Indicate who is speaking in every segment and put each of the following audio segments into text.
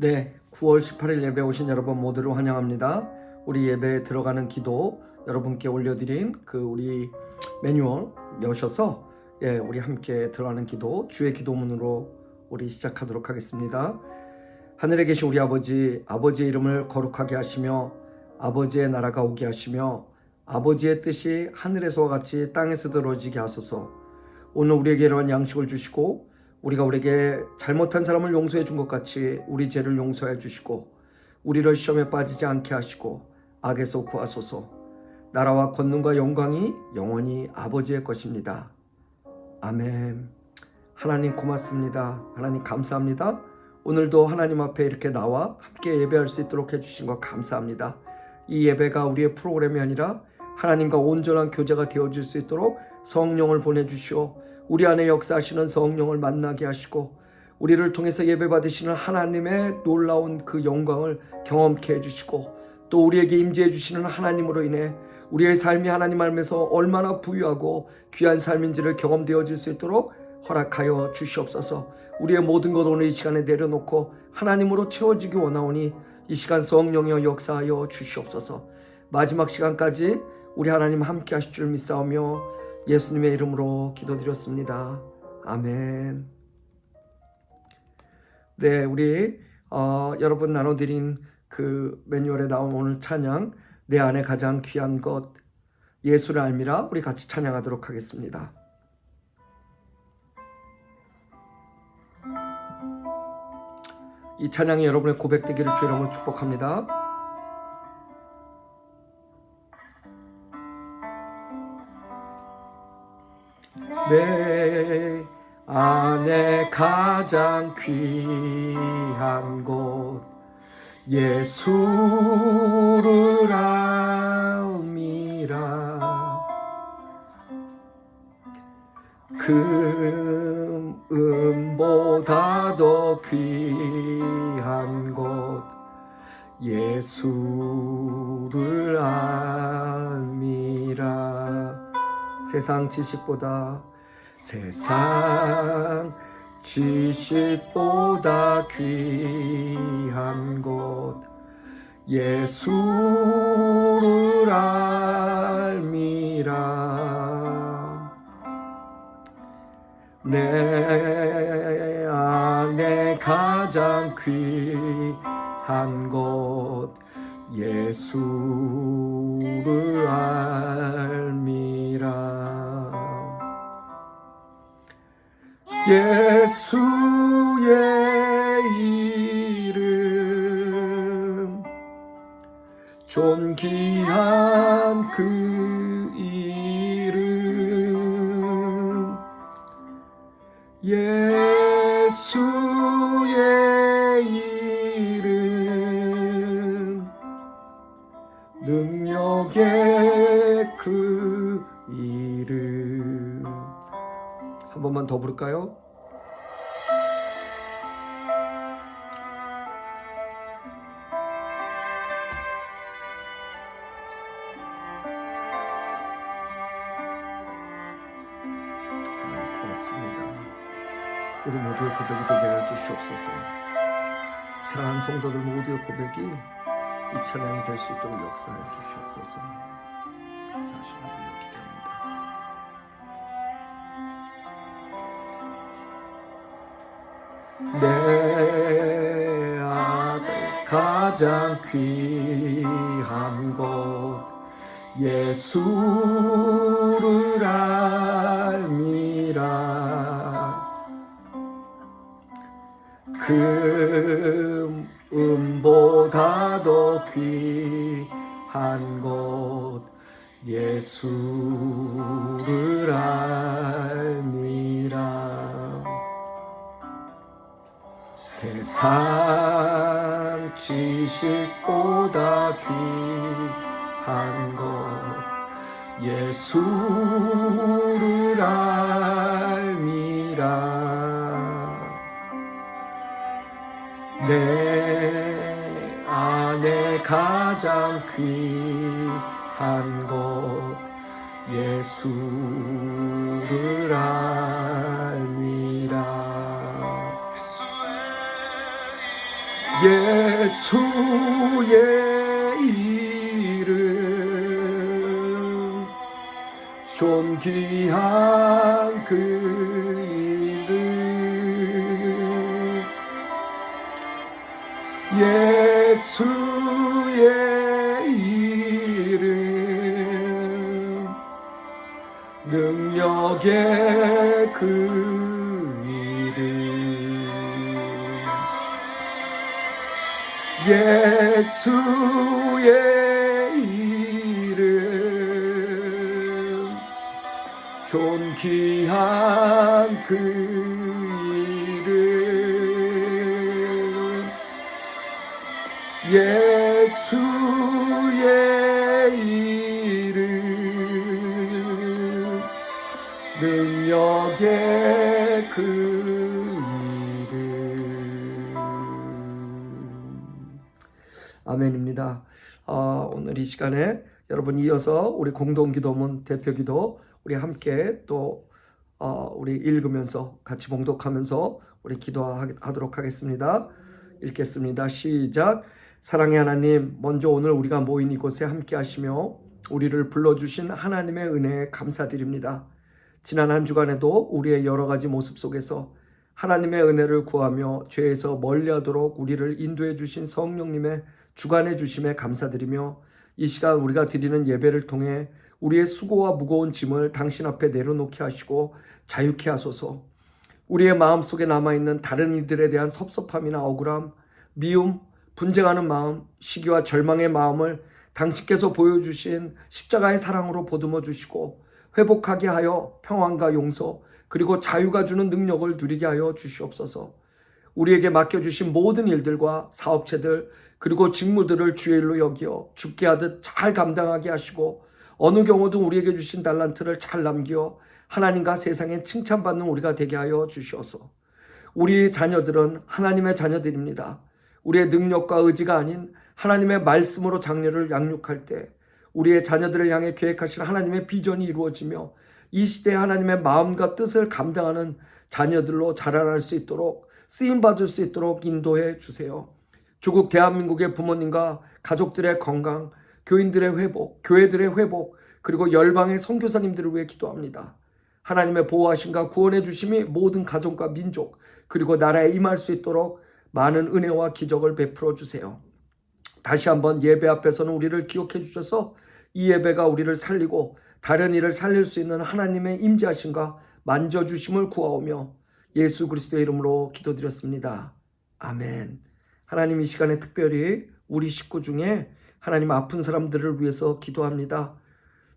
Speaker 1: 네, 9월 18일 예배 오신 여러분 모두를 환영합니다. 우리 예배에 들어가는 기도 여러분께 올려드린 우리 매뉴얼 여셔서 우리 함께 들어가는 기도 주의 기도문으로 우리 시작하도록 하겠습니다. 하늘에 계신 우리 아버지, 아버지의 이름을 거룩하게 하시며 아버지의 나라가 오게 하시며 아버지의 뜻이 하늘에서와 같이 땅에서도 이루어지게 하소서. 오늘 우리에게 이러한 양식을 주시고 우리가 우리에게 잘못한 사람을 용서해 준 것 같이 우리 죄를 용서해 주시고 우리를 시험에 빠지지 않게 하시고 악에서 구하소서. 나라와 권능과 영광이 영원히 아버지의 것입니다. 아멘. 하나님 고맙습니다. 하나님 감사합니다. 오늘도 하나님 앞에 이렇게 나와 함께 예배할 수 있도록 해주신 것 감사합니다. 이 예배가 우리의 프로그램이 아니라 하나님과 온전한 교제가 되어질 수 있도록 성령을 보내주시오. 우리 안에 역사하시는 성령을 만나게 하시고 우리를 통해서 예배받으시는 하나님의 놀라운 그 영광을 경험케 해주시고 또 우리에게 임재해 주시는 하나님으로 인해 우리의 삶이 하나님 안에서 얼마나 부유하고 귀한 삶인지를 경험되어질 수 있도록 허락하여 주시옵소서. 우리의 모든 것 오늘 이 시간에 내려놓고 하나님으로 채워지기 원하오니 이 시간 성령이여 역사하여 주시옵소서. 마지막 시간까지 우리 하나님 함께 하실 줄 믿사오며 예수님의 이름으로 기도드렸습니다. 아멘. 네, 우리 여러분 나눠드린 그 매뉴얼에 나온 오늘 찬양 내 안에 가장 귀한 것 예수를 알미라 우리 같이 찬양하도록 하겠습니다. 이 찬양이 여러분의 고백되기를 주의 이름으로 축복합니다. 내 안에 가장 귀한 곳 예수를 알미라. 금보다 더 귀한 곳 예수를 알미라. 세상 지식보다 귀한 곳 예수를 알미라. 내 안에 가장 귀한 곳 예수를 알미라. 예수의 이름 존귀한 그 이름 예수의 이름 능력의 그 이름. 한 번만 더 부를까요? 우리 모두의 고백이 되게 하여 주시옵소서. 사랑하는 성도들 모두의 고백이 이 찬양이 될 수 있도록 역사하여 주시옵소서. 감사하시는 분을 기도합니다. 내 아들 가장 귀한 곳 예수를 알미라. 금보다 더 귀한 곳 예수를 알미라. 세상 지식보다 귀한 것 예수를 알미라. 내 안에 가장 귀한 것 예수를 알미라. 예수의 이름 존귀한 그 이름 예수의 이름 능력의 그 이름 예수의 이름 존귀한 그 이름 예수의 이름 능력의 그 이름 아멘입니다. 오늘 이 시간에 여러분 이어서 우리 공동기도문 대표기도 우리 함께 또 우리 읽으면서 같이 봉독하면서 우리 기도하도록 하겠습니다. 읽겠습니다. 시작. 사랑의 하나님, 먼저 오늘 우리가 모인 이곳에 함께 하시며 우리를 불러주신 하나님의 은혜에 감사드립니다. 지난 한 주간에도 우리의 여러 가지 모습 속에서 하나님의 은혜를 구하며 죄에서 멀리하도록 우리를 인도해 주신 성령님의 주관해 주심에 감사드리며 이 시간 우리가 드리는 예배를 통해 우리의 수고와 무거운 짐을 당신 앞에 내려놓게 하시고 자유케 하소서. 우리의 마음속에 남아있는 다른 이들에 대한 섭섭함이나 억울함, 미움, 분쟁하는 마음, 시기와 절망의 마음을 당신께서 보여주신 십자가의 사랑으로 보듬어 주시고 회복하게 하여 평안과 용서 그리고 자유가 주는 능력을 누리게 하여 주시옵소서. 우리에게 맡겨주신 모든 일들과 사업체들 그리고 직무들을 주의 일로 여기어 죽게 하듯 잘 감당하게 하시고 어느 경우든 우리에게 주신 달란트를 잘 남겨 하나님과 세상에 칭찬받는 우리가 되게 하여 주시옵소서. 우리의 자녀들은 하나님의 자녀들입니다. 우리의 능력과 의지가 아닌 하나님의 말씀으로 장래를 양육할 때 우리의 자녀들을 향해 계획하신 하나님의 비전이 이루어지며 이 시대에 하나님의 마음과 뜻을 감당하는 자녀들로 자라날 수 있도록 쓰임받을 수 있도록 인도해 주세요. 조국 대한민국의 부모님과 가족들의 건강, 교인들의 회복, 교회들의 회복, 그리고 열방의 선교사님들을 위해 기도합니다. 하나님의 보호하심과 구원해 주심이 모든 가정과 민족, 그리고 나라에 임할 수 있도록 많은 은혜와 기적을 베풀어 주세요. 다시 한번 예배 앞에서는 우리를 기억해 주셔서 이 예배가 우리를 살리고 다른 이를 살릴 수 있는 하나님의 임재하심과 만져주심을 구하오며 예수 그리스도의 이름으로 기도드렸습니다. 아멘. 하나님 이 시간에 특별히 우리 식구 중에 하나님 아픈 사람들을 위해서 기도합니다.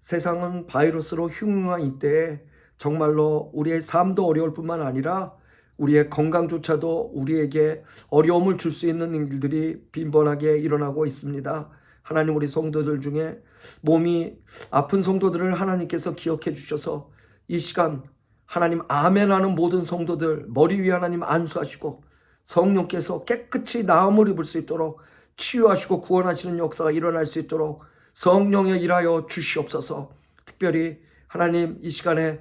Speaker 1: 세상은 바이러스로 흉흉한 이때에 정말로 우리의 삶도 어려울 뿐만 아니라 우리의 건강조차도 우리에게 어려움을 줄 수 있는 일들이 빈번하게 일어나고 있습니다. 하나님 우리 성도들 중에 몸이 아픈 성도들을 하나님께서 기억해 주셔서 이 시간 하나님 아멘하는 모든 성도들 머리 위에 하나님 안수하시고 성령께서 깨끗이 나음을 입을 수 있도록 치유하시고 구원하시는 역사가 일어날 수 있도록 성령의 일하여 주시옵소서. 특별히 하나님 이 시간에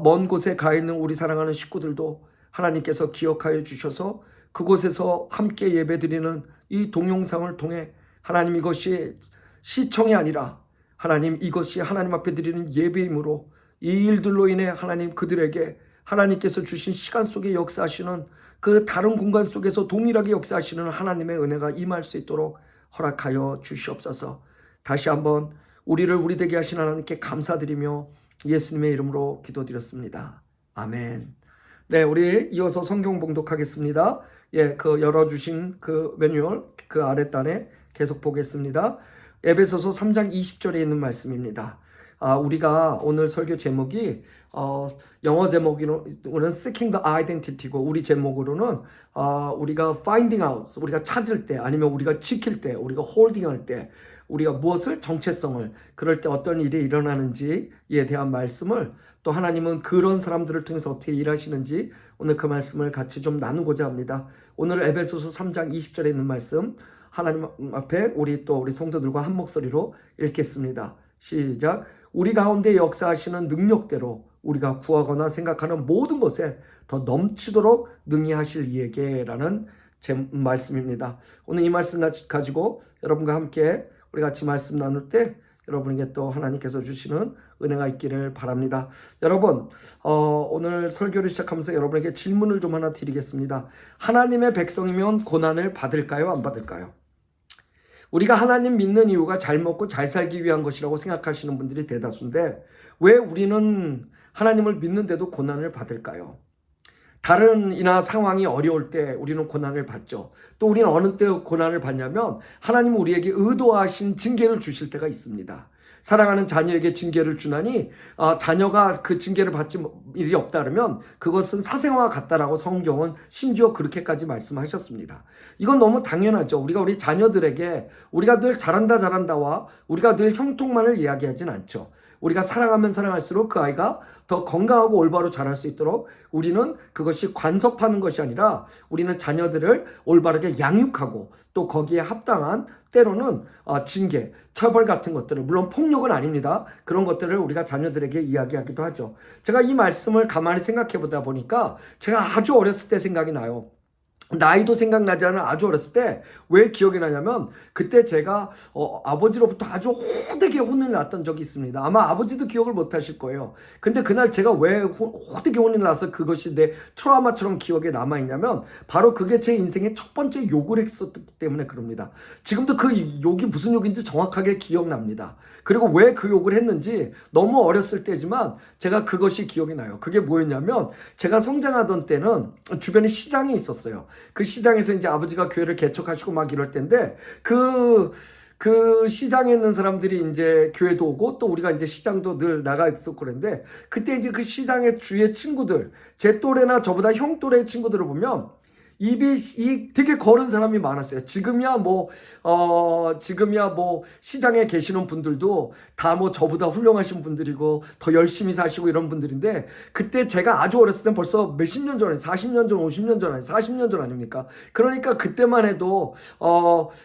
Speaker 1: 먼 곳에 가 있는 우리 사랑하는 식구들도 하나님께서 기억하여 주셔서 그곳에서 함께 예배드리는 이 동영상을 통해 하나님 이것이 시청이 아니라 하나님 이것이 하나님 앞에 드리는 예배이므로 이 일들로 인해 하나님 그들에게 하나님께서 주신 시간 속에 역사하시는 그 다른 공간 속에서 동일하게 역사하시는 하나님의 은혜가 임할 수 있도록 허락하여 주시옵소서. 다시 한번 우리를 우리 되게 하신 하나님께 감사드리며 예수님의 이름으로 기도드렸습니다. 아멘. 네, 우리 이어서 성경 봉독하겠습니다. 그 열어주신 그 매뉴얼 그 아랫단에 계속 보겠습니다. 에베소서 3장 20절에 있는 말씀입니다. 우리가 오늘 설교 제목이 영어 제목으로는 Seeking the Identity고 우리 제목으로는 우리가 Finding Out, 우리가 찾을 때 아니면 우리가 지킬 때, 우리가 Holding 할 때 우리가 무엇을 정체성을 그럴 때 어떤 일이 일어나는지에 대한 말씀을 또 하나님은 그런 사람들을 통해서 어떻게 일하시는지 오늘 그 말씀을 같이 좀 나누고자 합니다. 오늘 에베소서 3장 20절에 있는 말씀 하나님 앞에 우리 성도들과 한 목소리로 읽겠습니다. 시작. 우리 가운데 역사하시는 능력대로 우리가 구하거나 생각하는 모든 것에 더 넘치도록 능히 하실 이에게라는 제 말씀입니다. 오늘 이 말씀 가지고 여러분과 함께 우리 같이 말씀 나눌 때 여러분에게 또 하나님께서 주시는 은혜가 있기를 바랍니다. 여러분, 오늘 설교를 시작하면서 여러분에게 질문을 좀 하나 드리겠습니다. 하나님의 백성이면 고난을 받을까요? 안 받을까요? 우리가 하나님 믿는 이유가 잘 먹고 잘 살기 위한 것이라고 생각하시는 분들이 대다수인데 왜 우리는 하나님을 믿는데도 고난을 받을까요? 다른 이나 상황이 어려울 때 우리는 고난을 받죠. 또 우리는 어느 때 고난을 받냐면 하나님은 우리에게 의도하신 징계를 주실 때가 있습니다. 사랑하는 자녀에게 징계를 주나니 자녀가 그 징계를 받지 일이 없다 그러면 그것은 사생화와 같다라고 성경은 심지어 그렇게까지 말씀하셨습니다. 이건 너무 당연하죠. 우리 자녀들에게 우리가 늘 잘한다와 우리가 늘 형통만을 이야기하진 않죠. 우리가 사랑하면 사랑할수록 그 아이가 더 건강하고 올바로 자랄 수 있도록 우리는 그것이 간섭하는 것이 아니라 우리는 자녀들을 올바르게 양육하고 또 거기에 합당한 때로는 징계, 처벌 같은 것들을, 물론 폭력은 아닙니다. 그런 것들을 우리가 자녀들에게 이야기하기도 하죠. 제가 이 말씀을 가만히 생각해 보다 보니까 제가 아주 어렸을 때 생각이 나요. 나이도 생각나지 않은 아주 어렸을 때 왜 기억이 나냐면 그때 제가 아버지로부터 아주 호되게 혼을 났던 적이 있습니다. 아마 아버지도 기억을 못 하실 거예요. 근데 그날 제가 왜 호되게 혼이 나서 그것이 내 트라우마처럼 기억에 남아있냐면 바로 그게 제 인생의 첫 번째 욕을 했었기 때문에 그럽니다. 지금도 그 욕이 무슨 욕인지 정확하게 기억납니다. 그리고 왜 그 욕을 했는지 너무 어렸을 때지만 제가 그것이 기억이 나요. 그게 뭐였냐면 제가 성장하던 때는 주변에 시장이 있었어요. 그 시장에서 이제 아버지가 교회를 개척하시고 막 이럴 때인데 그 시장에 있는 사람들이 이제 교회도 오고 또 우리가 이제 시장도 늘 나가 있었고 그랬는데 그때 이제 그 시장의 주위의 친구들, 제 또래나 저보다 형 또래의 친구들을 보면 입이 되게 거른 사람이 많았어요. 지금이야 뭐 시장에 계시는 분들도 다 뭐 저보다 훌륭하신 분들이고 더 열심히 사시고 이런 분들인데 그때 제가 아주 어렸을 땐 벌써 몇십 년 전에 40년 전, 50년 전 아니 40년 전 아닙니까? 그러니까 그때만 해도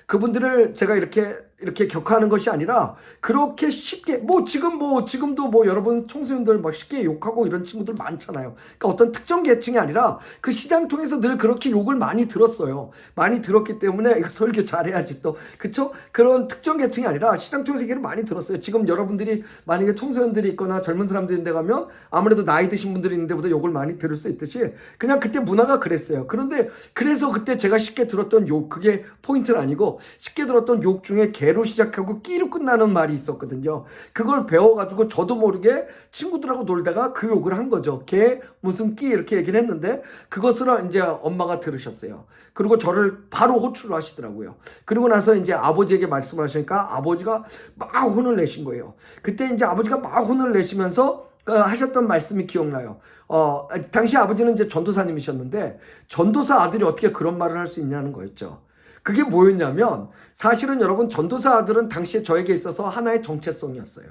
Speaker 1: 그분들을 제가 이렇게 격하는 것이 아니라 그렇게 쉽게 지금도 뭐 여러분 청소년들 막 쉽게 욕하고 이런 친구들 많잖아요. 그러니까 어떤 특정 계층이 아니라 그 시장 통해서 늘 그렇게 욕을 많이 들었어요. 많이 들었기 때문에 이거 설교 잘해야지 또 그쵸? 그런 특정 계층이 아니라 시장 통해서 얘기를 많이 들었어요. 지금 여러분들이 만약에 청소년들이 있거나 젊은 사람들인데 가면 아무래도 나이 드신 분들이 있는 데보다 욕을 많이 들을 수 있듯이 그냥 그때 문화가 그랬어요. 그런데 그래서 그때 제가 쉽게 들었던 욕 그게 포인트는 아니고 쉽게 들었던 욕 중에 개로 시작하고 끼로 끝나는 말이 있었거든요. 그걸 배워가지고 저도 모르게 친구들하고 놀다가 그 욕을 한 거죠. 개 무슨 끼 이렇게 얘기를 했는데 그것을 이제 엄마가 들으셨어요. 그리고 저를 바로 호출을 하시더라고요. 그리고 나서 이제 아버지에게 말씀하시니까 아버지가 막 혼을 내신 거예요. 그때 이제 아버지가 막 혼을 내시면서 하셨던 말씀이 기억나요. 당시 아버지는 이제 전도사님이셨는데 전도사 아들이 어떻게 그런 말을 할 수 있냐는 거였죠. 그게 뭐였냐면 사실은 여러분 전도사 아들은 당시에 저에게 있어서 하나의 정체성이었어요.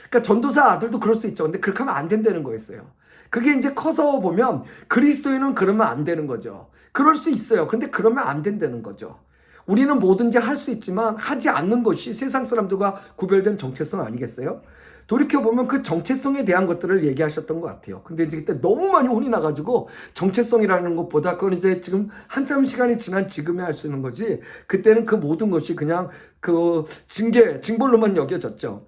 Speaker 1: 그러니까 전도사 아들도 그럴 수 있죠. 근데 그렇게 하면 안 된다는 거였어요. 그게 이제 커서 보면 그리스도인은 그러면 안 되는 거죠. 그럴 수 있어요. 근데 그러면 안 된다는 거죠. 우리는 뭐든지 할 수 있지만 하지 않는 것이 세상 사람들과 구별된 정체성 아니겠어요? 돌이켜보면 그 정체성에 대한 것들을 얘기하셨던 것 같아요. 근데 이제 그때 너무 많이 혼이 나가지고 정체성이라는 것보다 그건 이제 지금 한참 시간이 지난 지금에 할 수 있는 거지 그때는 그 모든 것이 그냥 그 징벌로만 여겨졌죠.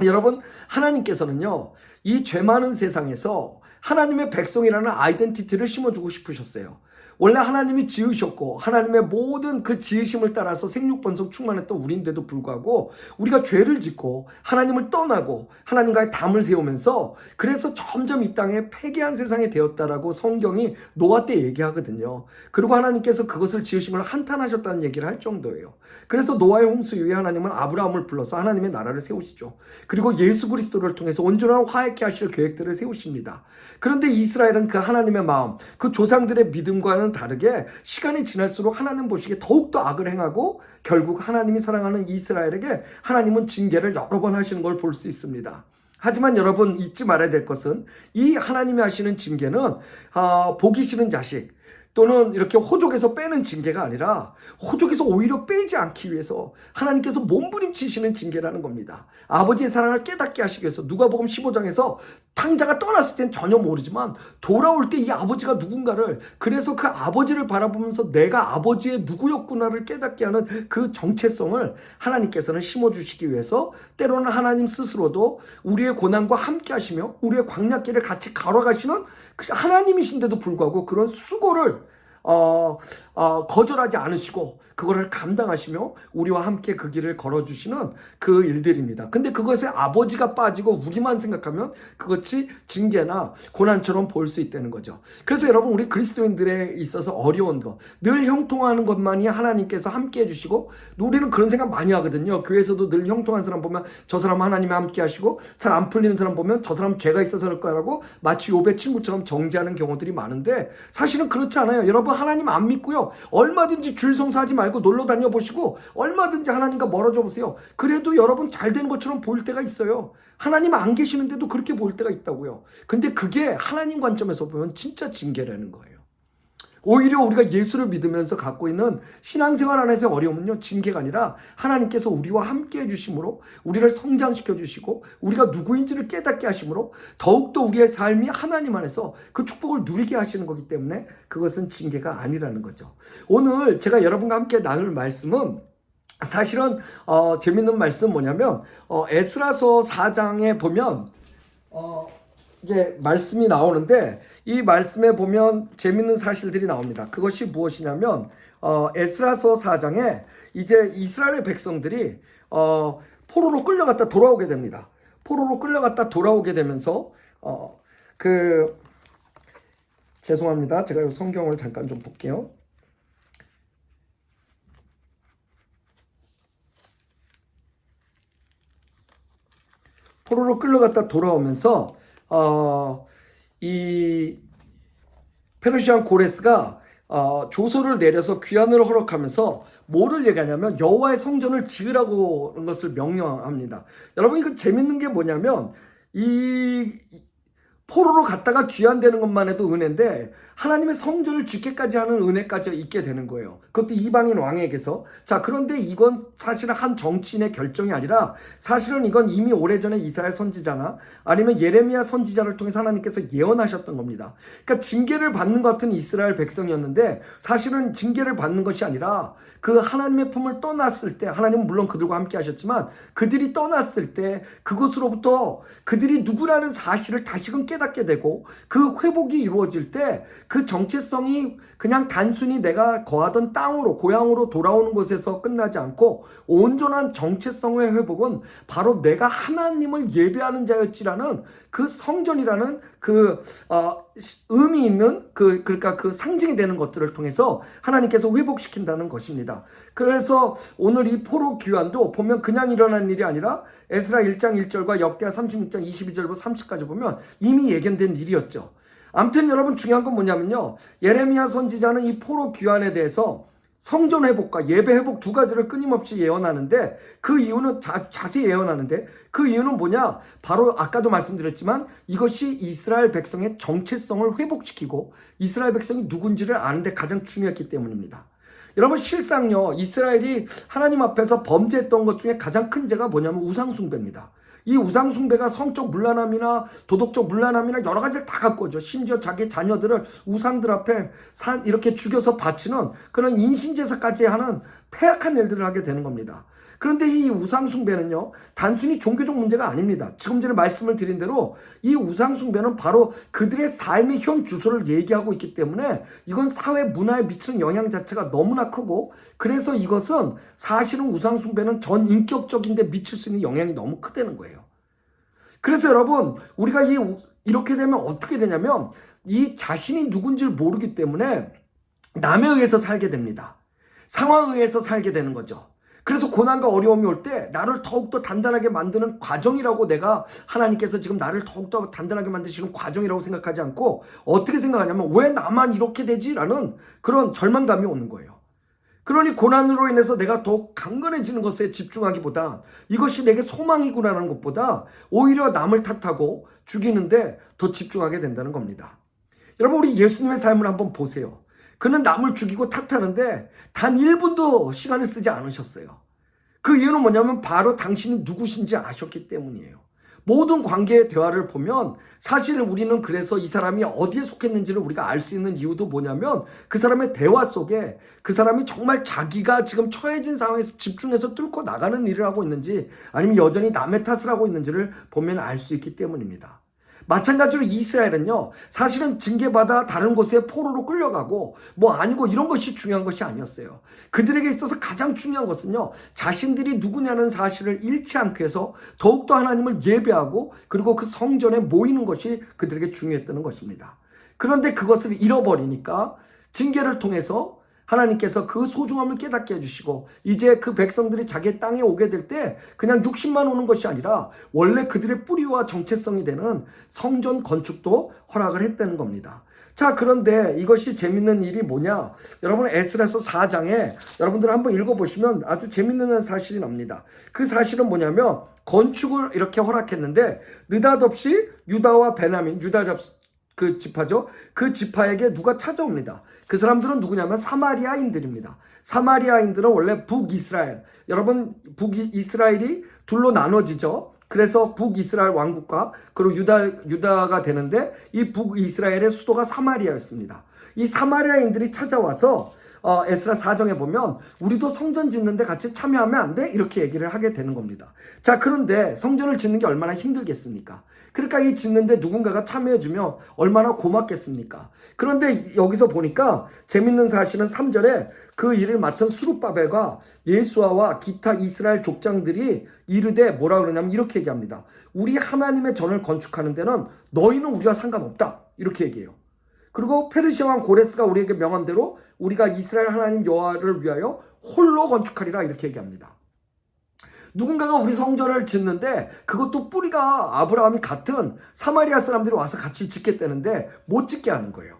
Speaker 1: 여러분 하나님께서는요 이 죄 많은 세상에서 하나님의 백성이라는 아이덴티티를 심어주고 싶으셨어요. 원래 하나님이 지으셨고 하나님의 모든 그 지으심을 따라서 생육번성 충만했던 우리인데도 불구하고 우리가 죄를 짓고 하나님을 떠나고 하나님과의 담을 세우면서 그래서 점점 이 땅에 패괴한 세상이 되었다라고 성경이 노아 때 얘기하거든요. 그리고 하나님께서 그것을 지으심을 한탄하셨다는 얘기를 할 정도예요. 그래서 노아의 홍수 이후에 하나님은 아브라함을 불러서 하나님의 나라를 세우시죠. 그리고 예수 그리스도를 통해서 온전한 화해케 하실 계획들을 세우십니다. 그런데 이스라엘은 그 하나님의 마음, 그 조상들의 믿음과는 다르게 시간이 지날수록 하나님 보시기에 더욱더 악을 행하고 결국 하나님이 사랑하는 이스라엘에게 하나님은 징계를 여러 번 하시는 걸 볼 수 있습니다. 하지만 여러분 잊지 말아야 될 것은 이 하나님이 하시는 징계는 보기 싫은 자식, 또는 이렇게 호족에서 빼는 징계가 아니라 호족에서 오히려 빼지 않기 위해서 하나님께서 몸부림치시는 징계라는 겁니다. 아버지의 사랑을 깨닫게 하시기 위해서 누가복음 15장에서 탕자가 떠났을 땐 전혀 모르지만 돌아올 때 이 아버지가 누군가를, 그래서 그 아버지를 바라보면서 내가 아버지의 누구였구나를 깨닫게 하는 그 정체성을 하나님께서는 심어주시기 위해서 때로는 하나님 스스로도 우리의 고난과 함께 하시며 우리의 광야길을 같이 걸어가시는 하나님이신데도 불구하고 그런 수고를 거절하지 않으시고 그거를 감당하시며 우리와 함께 그 길을 걸어주시는 그 일들입니다. 근데 그것에 아버지가 빠지고 우리만 생각하면 그것이 징계나 고난처럼 보일 수 있다는 거죠. 그래서 여러분, 우리 그리스도인들에 있어서 어려운 거, 늘 형통하는 것만이 하나님께서 함께 해주시고, 우리는 그런 생각 많이 하거든요. 교회에서도 늘 형통한 사람 보면 저 사람 하나님이 함께 하시고, 잘 안 풀리는 사람 보면 저 사람 죄가 있어서 그럴 거라고 마치 욥의 친구처럼 정죄하는 경우들이 많은데, 사실은 그렇지 않아요. 여러분, 하나님 안 믿고요, 얼마든지 줄 성사하지 말고 놀러 다녀보시고 얼마든지 하나님과 멀어져 보세요. 그래도 여러분 잘 된 것처럼 보일 때가 있어요. 하나님 안 계시는데도 그렇게 보일 때가 있다고요. 근데 그게 하나님 관점에서 보면 진짜 징계라는 거예요. 오히려 우리가 예수를 믿으면서 갖고 있는 신앙생활 안에서의 어려움은요, 징계가 아니라 하나님께서 우리와 함께 해주심으로 우리를 성장시켜 주시고 우리가 누구인지를 깨닫게 하심으로 더욱더 우리의 삶이 하나님 안에서 그 축복을 누리게 하시는 거기 때문에 그것은 징계가 아니라는 거죠. 오늘 제가 여러분과 함께 나눌 말씀은 사실은 재밌는 말씀 뭐냐면 에스라서 4장에 보면 이제 말씀이 나오는데, 이 말씀에 보면 재밌는 사실들이 나옵니다. 그것이 무엇이냐면 에스라서 4장에 이제 이스라엘의 백성들이 포로로 끌려갔다 돌아오게 됩니다. 포로로 끌려갔다 돌아오게 되면서 죄송합니다. 제가 이 성경을 잠깐 좀 볼게요. 포로로 끌려갔다 돌아오면서 이 페르시안 고레스가 조서를 내려서 귀환을 허락하면서 뭐를 얘기하냐면 여호와의 성전을 지으라고 하는 것을 명령합니다. 여러분, 이거 재밌는 게 뭐냐면 이 포로로 갔다가 귀환되는 것만 해도 은혜인데 하나님의 성전을 짓게까지 하는 은혜까지 있게 되는 거예요. 그것도 이방인 왕에게서. 자, 그런데 이건 사실은 한 정치인의 결정이 아니라 사실은 이건 이미 오래전에 이사야 선지자나 아니면 예레미야 선지자를 통해서 하나님께서 예언하셨던 겁니다. 그러니까 징계를 받는 것 같은 이스라엘 백성이었는데 사실은 징계를 받는 것이 아니라 그 하나님의 품을 떠났을 때, 하나님은 물론 그들과 함께 하셨지만 그들이 떠났을 때 그것으로부터 그들이 누구라는 사실을 다시금 깨닫게 되고 그 회복이 이루어질 때 그 정체성이 그냥 단순히 내가 거하던 땅으로, 고향으로 돌아오는 것에서 끝나지 않고 온전한 정체성의 회복은 바로 내가 하나님을 예배하는 자였지라는 그 성전이라는 그 의미 있는 그러니까 그 상징이 되는 것들을 통해서 하나님께서 회복시킨다는 것입니다. 그래서 오늘 이 포로 귀환도 보면 그냥 일어난 일이 아니라 에스라 1장 1절과 역대하 36장 22절부터 30까지 보면 이미 예견된 일이었죠. 아무튼 여러분, 중요한 건 뭐냐면요, 예레미야 선지자는 이 포로 귀환에 대해서 성전 회복과 예배 회복 두 가지를 끊임없이 예언하는데, 그 이유는 자세히 예언하는데 그 이유는 뭐냐, 바로 아까도 말씀드렸지만 이것이 이스라엘 백성의 정체성을 회복시키고 이스라엘 백성이 누군지를 아는데 가장 중요했기 때문입니다. 여러분, 실상요, 이스라엘이 하나님 앞에서 범죄했던 것 중에 가장 큰 죄가 뭐냐면 우상숭배입니다. 이 우상숭배가 성적 문란함이나 도덕적 문란함이나 여러 가지를 다 갖고 오죠. 심지어 자기 자녀들을 우상들 앞에 이렇게 죽여서 바치는 그런 인신제사까지 하는 폐악한 일들을 하게 되는 겁니다. 그런데 이 우상숭배는요, 단순히 종교적 문제가 아닙니다. 지금 전에 말씀을 드린 대로 이 우상숭배는 바로 그들의 삶의 현 주소를 얘기하고 있기 때문에 이건 사회 문화에 미치는 영향 자체가 너무나 크고, 그래서 이것은 사실은 우상숭배는 전 인격적인데 미칠 수 있는 영향이 너무 크다는 거예요. 그래서 여러분, 우리가 이렇게 되면 어떻게 되냐면 이 자신이 누군지를 모르기 때문에 남에 의해서 살게 됩니다. 상황에 의해서 살게 되는 거죠. 그래서 고난과 어려움이 올 때 나를 더욱더 단단하게 만드는 과정이라고, 내가 하나님께서 지금 나를 더욱더 단단하게 만드시는 과정이라고 생각하지 않고 어떻게 생각하냐면 왜 나만 이렇게 되지? 라는 그런 절망감이 오는 거예요. 그러니 고난으로 인해서 내가 더욱 강건해지는 것에 집중하기보다 이것이 내게 소망이구나라는 것보다 오히려 남을 탓하고 죽이는데 더 집중하게 된다는 겁니다. 여러분, 우리 예수님의 삶을 한번 보세요. 그는 남을 죽이고 탓하는데 단 1분도 시간을 쓰지 않으셨어요. 그 이유는 뭐냐면 바로 당신이 누구신지 아셨기 때문이에요. 모든 관계의 대화를 보면 사실 우리는 그래서 이 사람이 어디에 속했는지를 우리가 알 수 있는 이유도 뭐냐면 그 사람의 대화 속에 그 사람이 정말 자기가 지금 처해진 상황에서 집중해서 뚫고 나가는 일을 하고 있는지 아니면 여전히 남의 탓을 하고 있는지를 보면 알 수 있기 때문입니다. 마찬가지로 이스라엘은요, 사실은 징계받아 다른 곳에 포로로 끌려가고 뭐 아니고 이런 것이 중요한 것이 아니었어요. 그들에게 있어서 가장 중요한 것은요, 자신들이 누구냐는 사실을 잃지 않게 해서 더욱더 하나님을 예배하고 그리고 그 성전에 모이는 것이 그들에게 중요했다는 것입니다. 그런데 그것을 잃어버리니까 징계를 통해서 하나님께서 그 소중함을 깨닫게 해주시고 이제 그 백성들이 자기 땅에 오게 될 때 그냥 60만 오는 것이 아니라 원래 그들의 뿌리와 정체성이 되는 성전 건축도 허락을 했다는 겁니다. 자, 그런데 이것이 재밌는 일이 뭐냐? 여러분 에스라서 4장에 여러분들 한번 읽어보시면 아주 재밌는 사실이 납니다. 그 사실은 뭐냐면 건축을 이렇게 허락했는데 느닷없이 유다와 베냐민, 유다 그 지파죠. 그 지파에게 누가 찾아옵니다. 그 사람들은 누구냐면 사마리아인들입니다. 사마리아인들은 원래 북이스라엘, 여러분 북이스라엘이 둘로 나눠지죠. 그래서 북이스라엘 왕국과 그리고 유다가 되는데 이 북이스라엘의 수도가 사마리아였습니다. 이 사마리아인들이 찾아와서 에스라 4장에 보면 우리도 성전 짓는데 같이 참여하면 안 돼? 이렇게 얘기를 하게 되는 겁니다. 자, 그런데 성전을 짓는 게 얼마나 힘들겠습니까? 그러니까 이 짓는데 누군가가 참여해주면 얼마나 고맙겠습니까? 그런데 여기서 보니까 재밌는 사실은 3절에 그 일을 맡은 수룹바벨과 예수아와 기타 이스라엘 족장들이 이르되 뭐라 그러냐면 이렇게 얘기합니다. 우리 하나님의 전을 건축하는 데는 너희는 우리와 상관없다. 이렇게 얘기해요. 그리고 페르시아 왕 고레스가 우리에게 명한 대로 우리가 이스라엘 하나님 여호와를 위하여 홀로 건축하리라 이렇게 얘기합니다. 누군가가 우리 성전을 짓는데 그것도 뿌리가 아브라함이 같은 사마리아 사람들이 와서 같이 짓겠다는데 못 짓게 하는 거예요.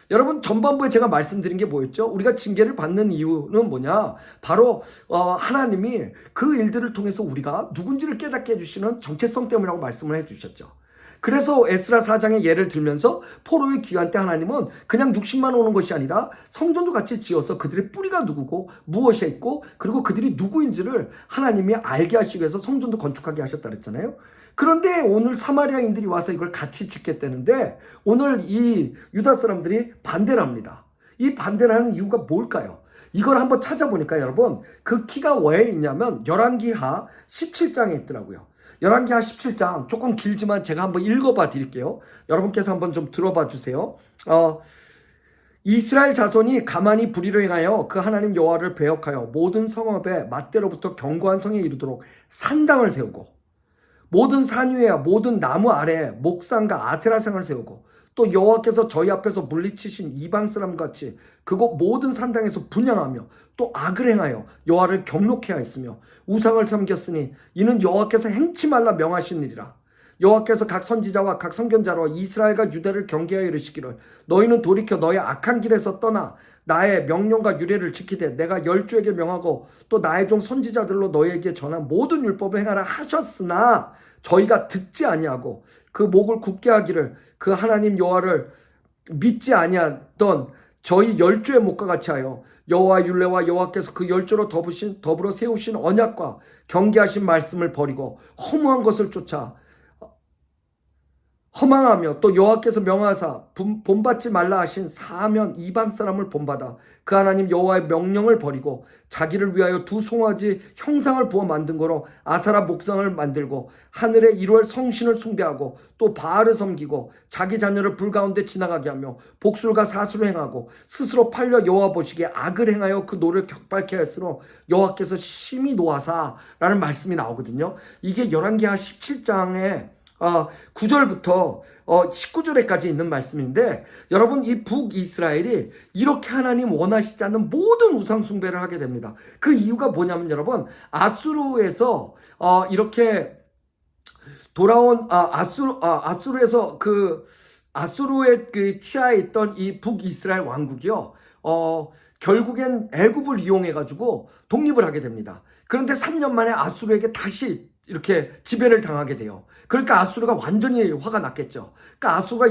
Speaker 1: 여러분 전반부에 제가 말씀드린 게 뭐였죠? 우리가 징계를 받는 이유는 뭐냐? 바로 하나님이 그 일들을 통해서 우리가 누군지를 깨닫게 해주시는 정체성 때문이라고 말씀을 해주셨죠. 그래서 에스라 4장의 예를 들면서 포로의 귀환 때 하나님은 그냥 60만 오는 것이 아니라 성전도 같이 지어서 그들의 뿌리가 누구고 무엇에 있고 그리고 그들이 누구인지를 하나님이 알게 하시기 위해서 성전도 건축하게 하셨다 그랬잖아요. 그런데 오늘 사마리아인들이 와서 이걸 같이 짓겠다는데 오늘 이 유다 사람들이 반대를 합니다. 이 반대를 하는 이유가 뭘까요? 이걸 한번 찾아보니까 여러분 그 키가 왜 있냐면 열왕기하 17장에 있더라고요. 열왕기하 17장 조금 길지만 제가 한번 읽어봐 드릴게요. 여러분께서 한번 좀 들어봐 주세요. 이스라엘 자손이 가만히 불의를 행하여 그 하나님 여호와를 배역하여 모든 성읍에 맞대로부터 견고한 성에 이르도록 산당을 세우고 모든 산 위에 모든 나무 아래에 목상과 아세라상을 세우고 또 여호와께서 저희 앞에서 물리치신 이방 사람 같이 그곳 모든 산당에서 분향하며 또 악을 행하여 여호와를 경록해 하였으며 우상을 섬겼으니 이는 여호와께서 행치 말라 명하신 일이라. 여호와께서 각 선지자와 각 선견자로 이스라엘과 유다를 경계하여 이르시기를 너희는 돌이켜 너의 악한 길에서 떠나 나의 명령과 유례를 지키되 내가 열조에게 명하고 또 나의 종 선지자들로 너희에게 전한 모든 율법을 행하라 하셨으나 저희가 듣지 아니하고 그 목을 굳게 하기를 그 하나님 여호와를 믿지 아니하던 저희 열조의 목과 같이 하여 여호와 율례와 여호와께서 그 열조로 더불어 세우신 언약과 경계하신 말씀을 버리고 허무한 것을 쫓아 허망하며 또 여호와께서 명하사 본받지 말라 하신 사면 이방 사람을 본받아 그 하나님 여호와의 명령을 버리고 자기를 위하여 두 송아지 형상을 부어 만든 거로 아사라 목상을 만들고 하늘에 이루엘 성신을 숭배하고 또 바알을 섬기고 자기 자녀를 불 가운데 지나가게 하며 복술과 사수를 행하고 스스로 팔려 여호와 보시기에 악을 행하여 그 노를 격발케 하였으므로 여호와께서 심히 노하사라는 말씀이 나오거든요. 이게 열왕기하 17장에 9절부터 19절에까지 있는 말씀인데 여러분 이 북이스라엘이 이렇게 하나님 원하시지 않는 모든 우상 숭배를 하게 됩니다. 그 이유가 뭐냐면 여러분 아수르에서 이렇게 돌아온 아수르에서 그 아수르의 그 치하에 있던 이 북이스라엘 왕국이요. 결국엔 애굽을 이용해 가지고 독립을 하게 됩니다. 그런데 3년 만에 아수르에게 다시 이렇게 지배를 당하게 돼요. 그러니까 아수르가 완전히 화가 났겠죠. 그러니까 아수르가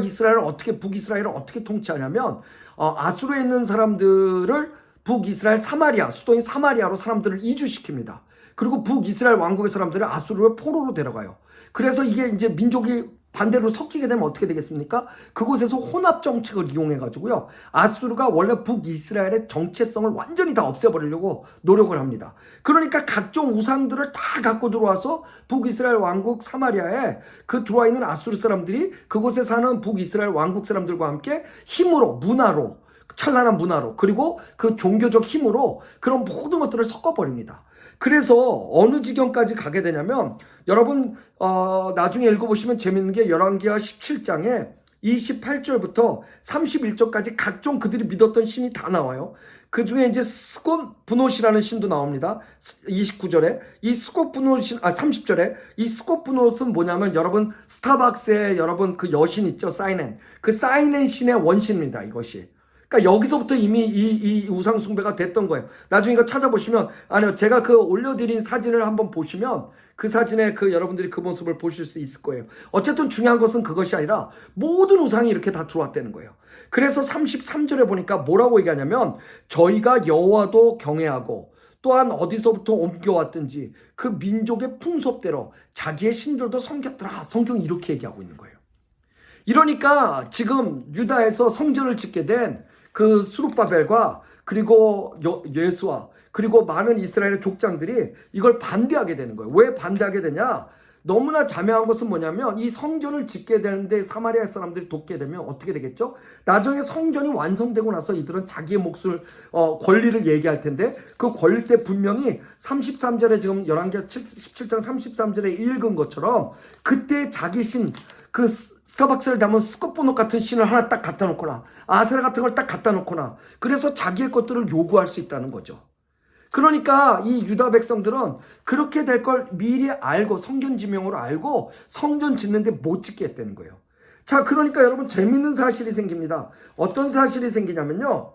Speaker 1: 북이스라엘을 어떻게 통치하냐면 아수르에 있는 사람들을 북이스라엘 사마리아, 수도인 사마리아로 사람들을 이주시킵니다. 그리고 북이스라엘 왕국의 사람들을 아수르의 포로로 데려가요. 그래서 이게 이제 민족이 반대로 섞이게 되면 어떻게 되겠습니까? 그곳에서 혼합 정책을 이용해 가지고요, 아수르가 원래 북이스라엘의 정체성을 완전히 다 없애버리려고 노력을 합니다. 그러니까 각종 우상들을 다 갖고 들어와서 북이스라엘 왕국 사마리아에 그 들어와 있는 아수르 사람들이 그곳에 사는 북이스라엘 왕국 사람들과 함께 힘으로, 문화로, 찬란한 문화로, 그리고 그 종교적 힘으로 그런 모든 것들을 섞어버립니다. 그래서 어느 지경까지 가게 되냐면, 여러분 나중에 읽어보시면 재밌는 게 열왕기하 17장에 28절부터 31절까지 각종 그들이 믿었던 신이 다 나와요. 그 중에 이제 스꽃브노시라는 신도 나옵니다. 29절에 이 스꽃브노시 30절에 이 스꽃브노스는 뭐냐면, 여러분 스타벅스에 여러분 그 여신 있죠, 사이넨. 그 사이넨 신의 원신입니다, 이것이. 그러니까 여기서부터 이미 이 우상 숭배가 됐던 거예요. 나중에 이거 찾아보시면, 아니요, 제가 그 올려드린 사진을 한번 보시면 그 사진에 여러분들이 그 모습을 보실 수 있을 거예요. 어쨌든 중요한 것은 그것이 아니라 모든 우상이 이렇게 다 들어왔다는 거예요. 그래서 33절에 보니까 뭐라고 얘기하냐면, 저희가 여호와도 경외하고 또한 어디서부터 옮겨왔든지 그 민족의 풍속대로 자기의 신들도 섬겼더라. 성경이 이렇게 얘기하고 있는 거예요. 이러니까 지금 유다에서 성전을 짓게 된 그 스룹바벨과 그리고 예수와 그리고 많은 이스라엘의 족장들이 이걸 반대하게 되는 거예요. 왜 반대하게 되냐? 너무나 자명한 것은 뭐냐면, 이 성전을 짓게 되는데 사마리아 사람들이 돕게 되면 어떻게 되겠죠? 나중에 성전이 완성되고 나서 이들은 자기의 몫을 권리를 얘기할 텐데, 그 권리 때 분명히 33절에 지금 열왕기하 17장 33절에 읽은 것처럼 그때 자기 신, 그 스타벅스를 담은 스콧보노 같은 신을 하나 딱 갖다 놓거나 아세라 같은 걸 딱 갖다 놓거나, 그래서 자기의 것들을 요구할 수 있다는 거죠. 그러니까 이 유다 백성들은 그렇게 될 걸 미리 알고 성전 지명으로 알고 성전 짓는데 못 짓게 했다는 거예요. 자, 그러니까 여러분 재밌는 사실이 생깁니다. 어떤 사실이 생기냐면요,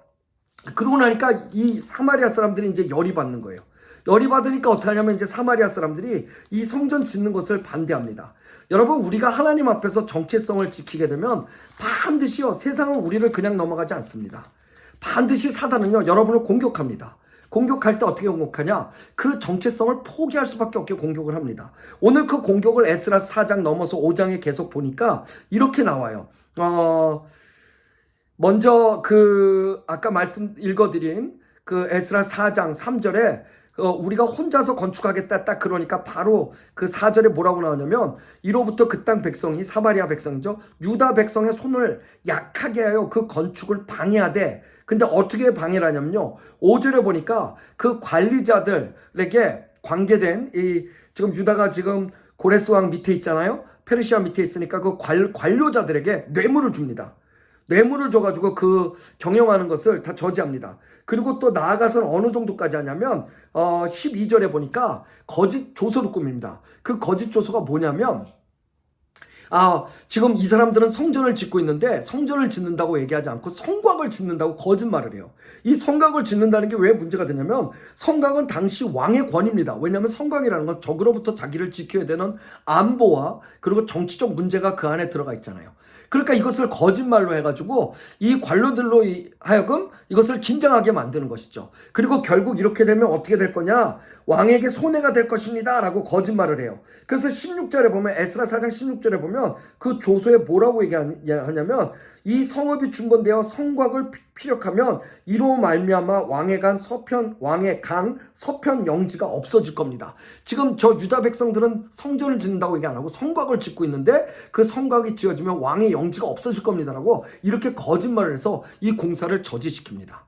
Speaker 1: 그러고 나니까 이 사마리아 사람들이 이제 열이 받는 거예요. 열이 받으니까 어떻게 하냐면, 이제 사마리아 사람들이 이 성전 짓는 것을 반대합니다. 여러분, 우리가 하나님 앞에서 정체성을 지키게 되면 반드시요, 세상은 우리를 그냥 넘어가지 않습니다. 반드시 사단은요, 여러분을 공격합니다. 공격할 때 어떻게 공격하냐? 그 정체성을 포기할 수밖에 없게 공격을 합니다. 오늘 그 공격을 에스라 4장 넘어서 5장에 계속 보니까 이렇게 나와요. 먼저 아까 읽어드린 그 에스라 4장 3절에 우리가 혼자서 건축하겠다 딱 그러니까 바로 그 4절에 뭐라고 나오냐면, 이로부터 그 땅 백성이, 사마리아 백성이죠, 유다 백성의 손을 약하게 하여 그 건축을 방해하되, 근데 어떻게 방해를 하냐면요, 5절에 보니까 그 관리자들에게 관계된 지금 유다가 지금 고레스 왕 밑에 있잖아요. 페르시아 밑에 있으니까 그 관료자들에게 뇌물을 줍니다. 뇌물을 줘가지고 그 경영하는 것을 다 저지합니다. 그리고 또 나아가서는 어느 정도까지 하냐면 12절에 보니까 거짓 조서를 꾸밉니다. 그 거짓 조서가 뭐냐면, 지금 이 사람들은 성전을 짓고 있는데 성전을 짓는다고 얘기하지 않고 성곽을 짓는다고 거짓말을 해요. 이 성곽을 짓는다는 게 왜 문제가 되냐면, 성곽은 당시 왕의 권위입니다. 왜냐하면 성곽이라는 건 적으로부터 자기를 지켜야 되는 안보와 그리고 정치적 문제가 그 안에 들어가 있잖아요. 그러니까 이것을 거짓말로 해가지고 이 관료들로 하여금 이것을 긴장하게 만드는 것이죠. 그리고 결국 이렇게 되면 어떻게 될 거냐? 왕에게 손해가 될 것입니다 라고 거짓말을 해요. 그래서 16절에 보면, 에스라 4장 16절에 보면 그 조서에 뭐라고 얘기하냐면, 이 성읍이 중건되어 성곽을 피력하면 이로 말미암아 왕의 강 서편 영지가 없어질 겁니다. 지금 저 유다 백성들은 성전을 짓는다고 얘기 안 하고 성곽을 짓고 있는데, 그 성곽이 지어지면 왕의 영지가 없어질 겁니다라고 이렇게 거짓말을 해서 이 공사를 저지시킵니다.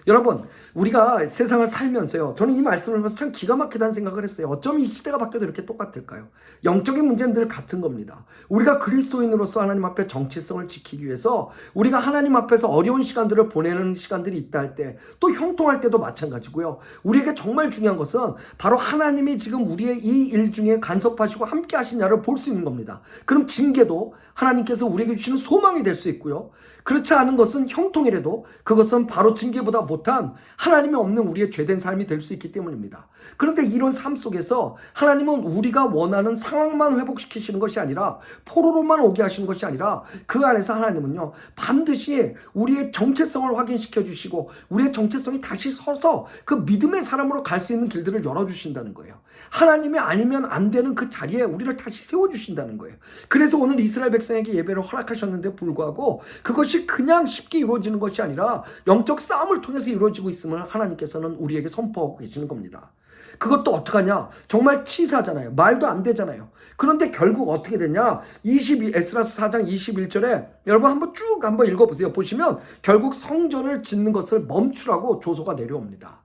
Speaker 1: 여러분, 우리가 세상을 살면서요, 저는 이 말씀을 하면서 참 기가 막히다는 생각을 했어요. 어쩜 이 시대가 바뀌어도 이렇게 똑같을까요? 영적인 문제는 늘 같은 겁니다. 우리가 그리스도인으로서 하나님 앞에 정체성을 지키기 위해서 우리가 하나님 앞에서 어려운 시간들을 보내는 시간들이 있다 할 때, 또 형통할 때도 마찬가지고요. 우리에게 정말 중요한 것은 바로 하나님이 지금 우리의 이 일 중에 간섭하시고 함께 하시냐를 볼 수 있는 겁니다. 그럼 징계도 하나님께서 우리에게 주시는 소망이 될 수 있고요. 그렇지 않은 것은 형통이라도 그것은 바로 징계보다 못 못한 하나님이 없는 우리의 죄된 삶이 될 수 있기 때문입니다. 그런데 이런 삶 속에서 하나님은 우리가 원하는 상황만 회복시키시는 것이 아니라 포로로만 오게 하시는 것이 아니라 그 안에서 하나님은요 반드시 우리의 정체성을 확인시켜 주시고 우리의 정체성이 다시 서서 그 믿음의 사람으로 갈 수 있는 길들을 열어주신다는 거예요. 하나님이 아니면 안 되는 그 자리에 우리를 다시 세워주신다는 거예요. 그래서 오늘 이스라엘 백성에게 예배를 허락하셨는데 불구하고 그것이 그냥 쉽게 이루어지는 것이 아니라 영적 싸움을 통해서 이루어지고 있음을 하나님께서는 우리에게 선포하고 계시는 겁니다. 그것도 어떡하냐? 정말 치사하잖아요. 말도 안 되잖아요. 그런데 결국 어떻게 됐냐? 에스라서 4장 21절에 여러분 한번 읽어보세요. 보시면 결국 성전을 짓는 것을 멈추라고 조소가 내려옵니다.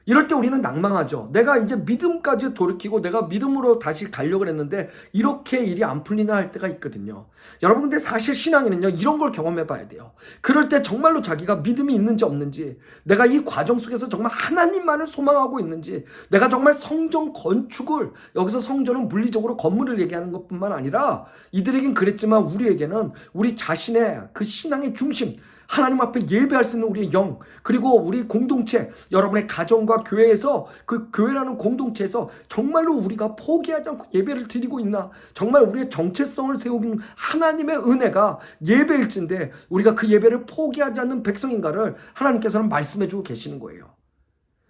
Speaker 1: 이럴 때 우리는 낭망하죠. 내가 이제 믿음까지 돌이키고 내가 믿음으로 다시 가려고 했는데 이렇게 일이 안 풀리나 할 때가 있거든요. 여러분 근데 사실 신앙인은요 이런 걸 경험해 봐야 돼요. 그럴 때 정말로 자기가 믿음이 있는지 없는지, 내가 이 과정 속에서 정말 하나님만을 소망하고 있는지, 내가 정말 성전 건축을, 여기서 성전은 물리적으로 건물을 얘기하는 것뿐만 아니라 이들에겐 그랬지만 우리에게는 우리 자신의 그 신앙의 중심, 하나님 앞에 예배할 수 있는 우리의 영, 그리고 우리 공동체, 여러분의 가정과 교회에서 그 교회라는 공동체에서 정말로 우리가 포기하지 않고 예배를 드리고 있나, 정말 우리의 정체성을 세우는 하나님의 은혜가 예배일진데 우리가 그 예배를 포기하지 않는 백성인가를 하나님께서는 말씀해주고 계시는 거예요.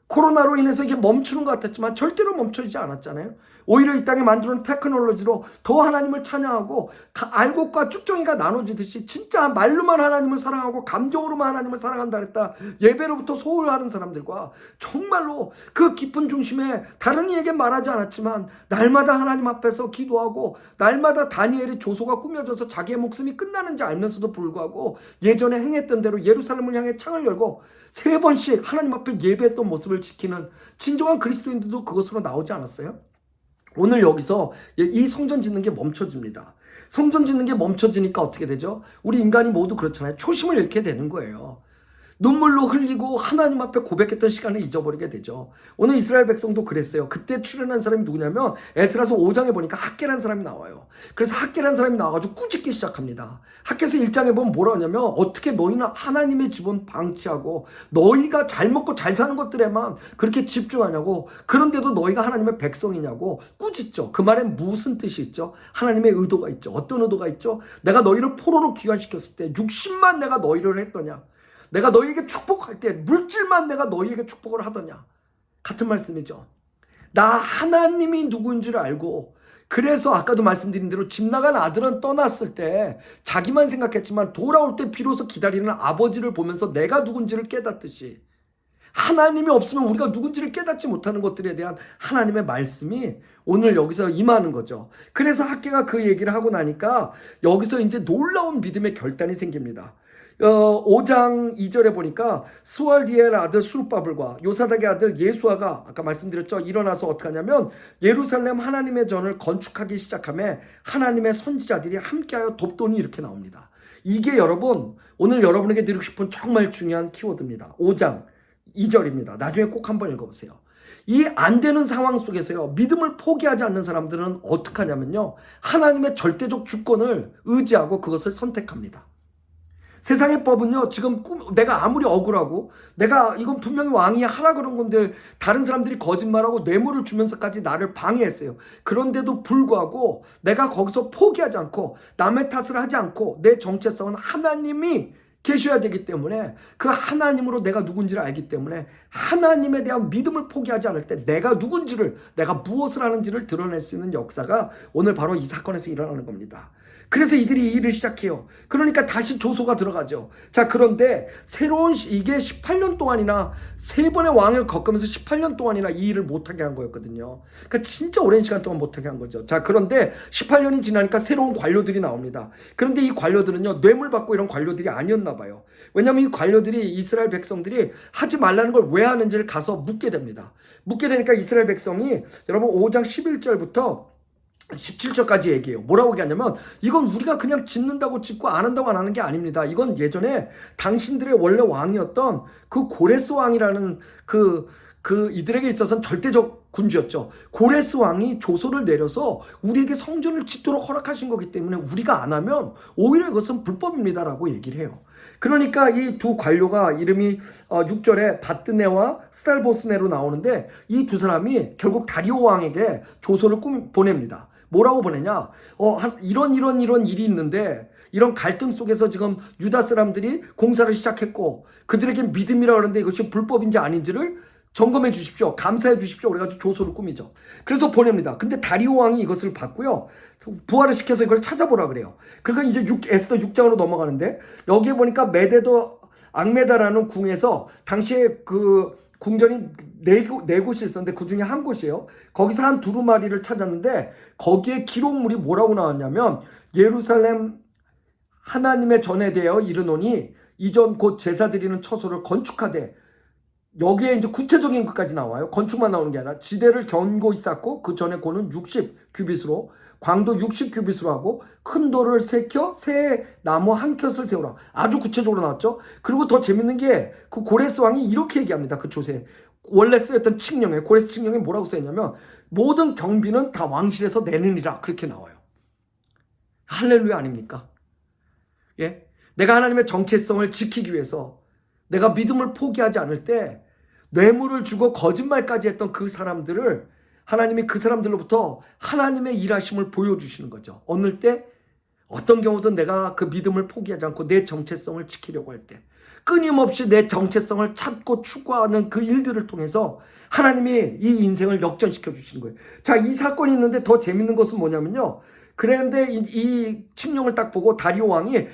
Speaker 1: 코로나로 인해서 이게 멈추는 것 같았지만 절대로 멈춰지지 않았잖아요. 오히려 이 땅에 만드는 테크놀로지로 더 하나님을 찬양하고 알곡과 쭉정이가 나눠지듯이 진짜 말로만 하나님을 사랑하고 감정으로만 하나님을 사랑한다 그랬다 예배로부터 소홀하는 사람들과 정말로 그 깊은 중심에 다른 이에게 말하지 않았지만 날마다 하나님 앞에서 기도하고 날마다 다니엘의 조소가 꾸며져서 자기의 목숨이 끝나는지 알면서도 불구하고 예전에 행했던 대로 예루살렘을 향해 창을 열고 3번씩 하나님 앞에 예배했던 모습을 지키는 진정한 그리스도인들도 그것으로 나오지 않았어요? 오늘 여기서 이 성전 짓는 게 멈춰집니다. 성전 짓는 게 멈춰지니까 어떻게 되죠? 우리 인간이 모두 그렇잖아요. 초심을 잃게 되는 거예요. 눈물로 흘리고 하나님 앞에 고백했던 시간을 잊어버리게 되죠. 오늘 이스라엘 백성도 그랬어요. 그때 출연한 사람이 누구냐면 에스라서 5장에 보니까 학개라는 사람이 나와요. 그래서 학개라는 사람이 나와가지고 꾸짖기 시작합니다. 학개서 1장에 보면 뭐라 하냐면 어떻게 너희는 하나님의 집은 방치하고 너희가 잘 먹고 잘 사는 것들에만 그렇게 집중하냐고, 그런데도 너희가 하나님의 백성이냐고 꾸짖죠. 그 말에 무슨 뜻이 있죠? 하나님의 의도가 있죠. 어떤 의도가 있죠? 내가 너희를 포로로 귀환시켰을 때 60만 내가 너희를 했더냐? 내가 너희에게 축복할 때 물질만 내가 너희에게 축복을 하더냐? 같은 말씀이죠. 나 하나님이 누구인 줄 알고, 그래서 아까도 말씀드린 대로 집 나간 아들은 떠났을 때 자기만 생각했지만 돌아올 때 비로소 기다리는 아버지를 보면서 내가 누군지를 깨닫듯이 하나님이 없으면 우리가 누군지를 깨닫지 못하는 것들에 대한 하나님의 말씀이 오늘 여기서 임하는 거죠. 그래서 학개가 그 얘기를 하고 나니까 여기서 이제 놀라운 믿음의 결단이 생깁니다. 5장 2절에 보니까 스왈디엘 아들 수룹바벨과 요사닥의 아들 예수아가 아까 말씀드렸죠. 일어나서 어떻게 하냐면 예루살렘 하나님의 전을 건축하기 시작하며 하나님의 선지자들이 함께하여 돕더니 이렇게 나옵니다. 이게 여러분 오늘 여러분에게 드리고 싶은 정말 중요한 키워드입니다. 5장 2절입니다. 나중에 꼭 한번 읽어보세요. 이 안 되는 상황 속에서요 믿음을 포기하지 않는 사람들은 어떻게 하냐면요 하나님의 절대적 주권을 의지하고 그것을 선택합니다. 세상의 법은요 지금 내가 아무리 억울하고 내가 이건 분명히 왕이 하라 그런 건데 다른 사람들이 거짓말하고 뇌물을 주면서까지 나를 방해했어요. 그런데도 불구하고 내가 거기서 포기하지 않고 남의 탓을 하지 않고 내 정체성은 하나님이 계셔야 되기 때문에 그 하나님으로 내가 누군지를 알기 때문에 하나님에 대한 믿음을 포기하지 않을 때 내가 누군지를, 내가 무엇을 하는지를 드러낼 수 있는 역사가 오늘 바로 이 사건에서 일어나는 겁니다. 그래서 이들이 이 일을 시작해요. 그러니까 다시 조소가 들어가죠. 자, 그런데 새로운 이게 18년 동안이나 3번의 왕을 겪으면서 18년 동안이나 이 일을 못하게 한 거였거든요. 그러니까 진짜 오랜 시간 동안 못하게 한 거죠. 자, 그런데 18년이 지나니까 새로운 관료들이 나옵니다. 그런데 이 관료들은요 뇌물 받고 이런 관료들이 아니었나 봐요. 왜냐하면 이 관료들이 이스라엘 백성들이 하지 말라는 걸 왜 하는지를 가서 묻게 됩니다. 묻게 되니까 이스라엘 백성이 여러분 5장 11절부터 17절까지 얘기해요. 뭐라고 얘기하냐면 이건 우리가 그냥 짓는다고 짓고 안 한다고 안 하는 게 아닙니다. 이건 예전에 당신들의 원래 왕이었던 그 고레스 왕이라는 그 그 이들에게 있어서는 절대적 군주였죠. 고레스 왕이 조서를 내려서 우리에게 성전을 짓도록 허락하신 거기 때문에 우리가 안 하면 오히려 이것은 불법입니다라고 얘기를 해요. 그러니까 이 두 관료가 이름이 6절에 바드네와 스달보스네로 나오는데 이 두 사람이 결국 다리오 왕에게 조서를 보냅니다. 뭐라고 보내냐? 이런 일이 있는데 이런 갈등 속에서 지금 유다 사람들이 공사를 시작했고 그들에게 믿음이라 그러는데 이것이 불법인지 아닌지를 점검해 주십시오. 감사해 주십시오. 그래가지고 조서를 꾸미죠. 그래서 보냅니다. 근데 다리오 왕이 이것을 받고요. 부활을 시켜서 이걸 찾아보라 그래요. 그러니까 이제 에스더 6장으로 넘어가는데 여기에 보니까 메데도 앙메다라는 궁에서 당시에 그 궁전이 네 곳이 있었는데 그 중에 한 곳이에요. 거기서 한 두루마리를 찾았는데 거기에 기록물이 뭐라고 나왔냐면 예루살렘 하나님의 전에 대하여 이르노니 이전 곧 제사 드리는 처소를 건축하되 여기에 이제 구체적인 것까지 나와요. 건축만 나오는 게 아니라 지대를 견고히 쌓고 그 전에 고는 60규빗으로 광도 60규빗으로 하고 큰 돌을 새겨 새 나무 한 컷을 세우라. 아주 구체적으로 나왔죠. 그리고 더 재밌는 게 그 고레스 왕이 이렇게 얘기합니다. 그 조세 원래 쓰였던 칙령에 고레스 칙령에 뭐라고 써있냐면 모든 경비는 다 왕실에서 내느니라 그렇게 나와요. 할렐루야 아닙니까? 예? 내가 하나님의 정체성을 지키기 위해서 내가 믿음을 포기하지 않을 때 뇌물을 주고 거짓말까지 했던 그 사람들을 하나님이 그 사람들로부터 하나님의 일하심을 보여주시는 거죠. 어느 때 어떤 경우든 내가 그 믿음을 포기하지 않고 내 정체성을 지키려고 할 때 끊임없이 내 정체성을 찾고 추구하는 그 일들을 통해서 하나님이 이 인생을 역전시켜 주시는 거예요. 자, 이 사건이 있는데 더 재밌는 것은 뭐냐면요. 그런데 이 칙령을 딱 보고 다리오 왕이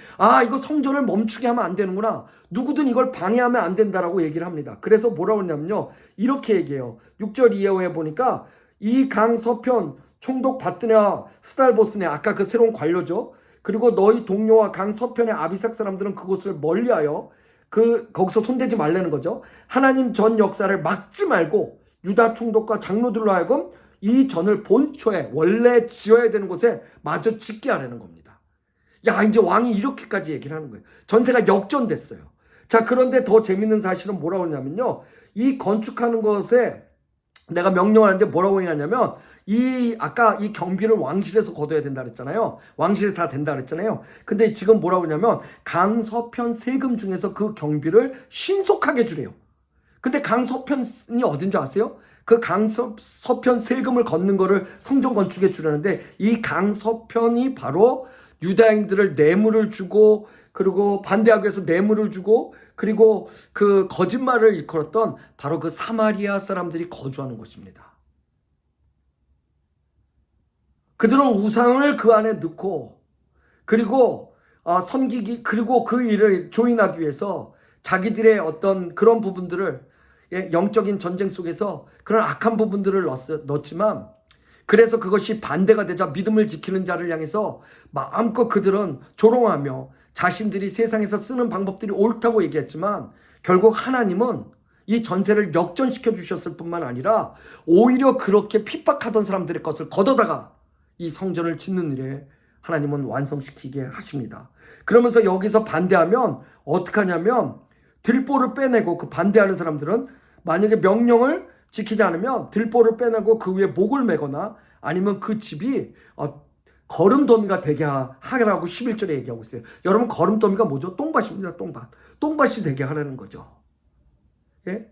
Speaker 1: 이거 성전을 멈추게 하면 안 되는구나. 누구든 이걸 방해하면 안 된다라고 얘기를 합니다. 그래서 뭐라고 했냐면요. 이렇게 얘기해요. 6절 이하에 보니까 이 강 서편 총독 바드네와 스달보스네 아까 그 새로운 관료죠. 그리고 너희 동료와 강 서편의 아비삭 사람들은 그곳을 멀리하여 거기서 손대지 말라는 거죠. 하나님 전 역사를 막지 말고 유다 총독과 장로들로 하여금 이 전을 본초에 원래 지어야 되는 곳에 마저 짓게 하라는 겁니다. 야, 이제 왕이 이렇게까지 얘기를 하는 거예요. 전세가 역전됐어요. 자, 그런데 더 재밌는 사실은 뭐라고 하냐면요. 이 건축하는 것에 내가 명령하는데 뭐라고 하냐면 아까 이 경비를 왕실에서 거둬야 된다 그랬잖아요. 왕실에서 다 된다 그랬잖아요. 근데 지금 뭐라고 하냐면 강서편 세금 중에서 그 경비를 신속하게 주래요. 근데 강서편이 어딘 줄 아세요? 그 강서편 세금을 걷는 거를 성전 건축에 주려는데 이 강서편이 바로 유다인들을 뇌물을 주고 그리고 반대하기 위해서 뇌물을 주고 그리고 그 거짓말을 일컬었던 바로 그 사마리아 사람들이 거주하는 곳입니다. 그들은 우상을 그 안에 넣고 그리고 섬기기 그리고 그 일을 조인하기 위해서 자기들의 어떤 그런 부분들을 영적인 전쟁 속에서 그런 악한 부분들을 넣었지만 그래서 그것이 반대가 되자 믿음을 지키는 자를 향해서 마음껏 그들은 조롱하며 자신들이 세상에서 쓰는 방법들이 옳다고 얘기했지만 결국 하나님은 이 전세를 역전시켜 주셨을 뿐만 아니라 오히려 그렇게 핍박하던 사람들의 것을 걷어다가 이 성전을 짓는 일에 하나님은 완성시키게 하십니다. 그러면서 여기서 반대하면 어떻게 하냐면 들보를 빼내고 그 반대하는 사람들은 만약에 명령을 지키지 않으면 들보를 빼내고 그 위에 목을 매거나 아니면 그 집이 거름더미가 되게 하라고 11절에 얘기하고 있어요. 여러분 거름더미가 뭐죠? 똥밭입니다. 똥밭이 되게 하라는 거죠. 예?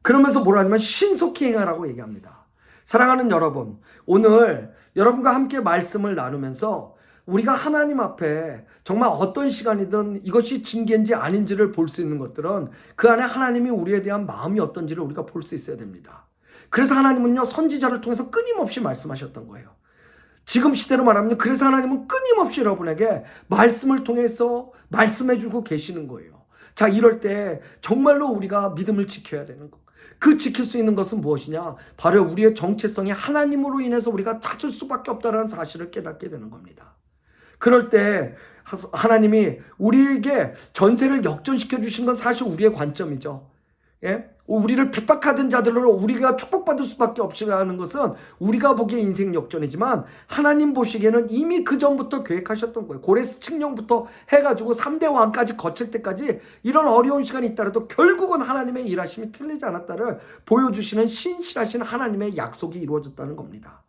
Speaker 1: 그러면서 뭐라 하냐면 신속히 행하라고 얘기합니다. 사랑하는 여러분, 오늘 여러분과 함께 말씀을 나누면서 우리가 하나님 앞에 정말 어떤 시간이든 이것이 징계인지 아닌지를 볼 수 있는 것들은 그 안에 하나님이 우리에 대한 마음이 어떤지를 우리가 볼 수 있어야 됩니다. 그래서 하나님은요 선지자를 통해서 끊임없이 말씀하셨던 거예요. 지금 시대로 말하면 그래서 하나님은 끊임없이 여러분에게 말씀을 통해서 말씀해주고 계시는 거예요. 자, 이럴 때 정말로 우리가 믿음을 지켜야 되는 거. 그 지킬 수 있는 것은 무엇이냐? 바로 우리의 정체성이 하나님으로 인해서 우리가 찾을 수밖에 없다는 사실을 깨닫게 되는 겁니다. 그럴 때 하나님이 우리에게 전세를 역전시켜 주신 건 사실 우리의 관점이죠. 예? 우리를 핍박하던 자들로 우리가 축복받을 수밖에 없이 하는 것은 우리가 보기에 인생 역전이지만 하나님 보시기에는 이미 그 전부터 계획하셨던 거예요. 고레스 칙령부터 해가지고 3대 왕까지 거칠 때까지 이런 어려운 시간이 있더라도 결국은 하나님의 일하심이 틀리지 않았다를 보여주시는 신실하신 하나님의 약속이 이루어졌다는 겁니다.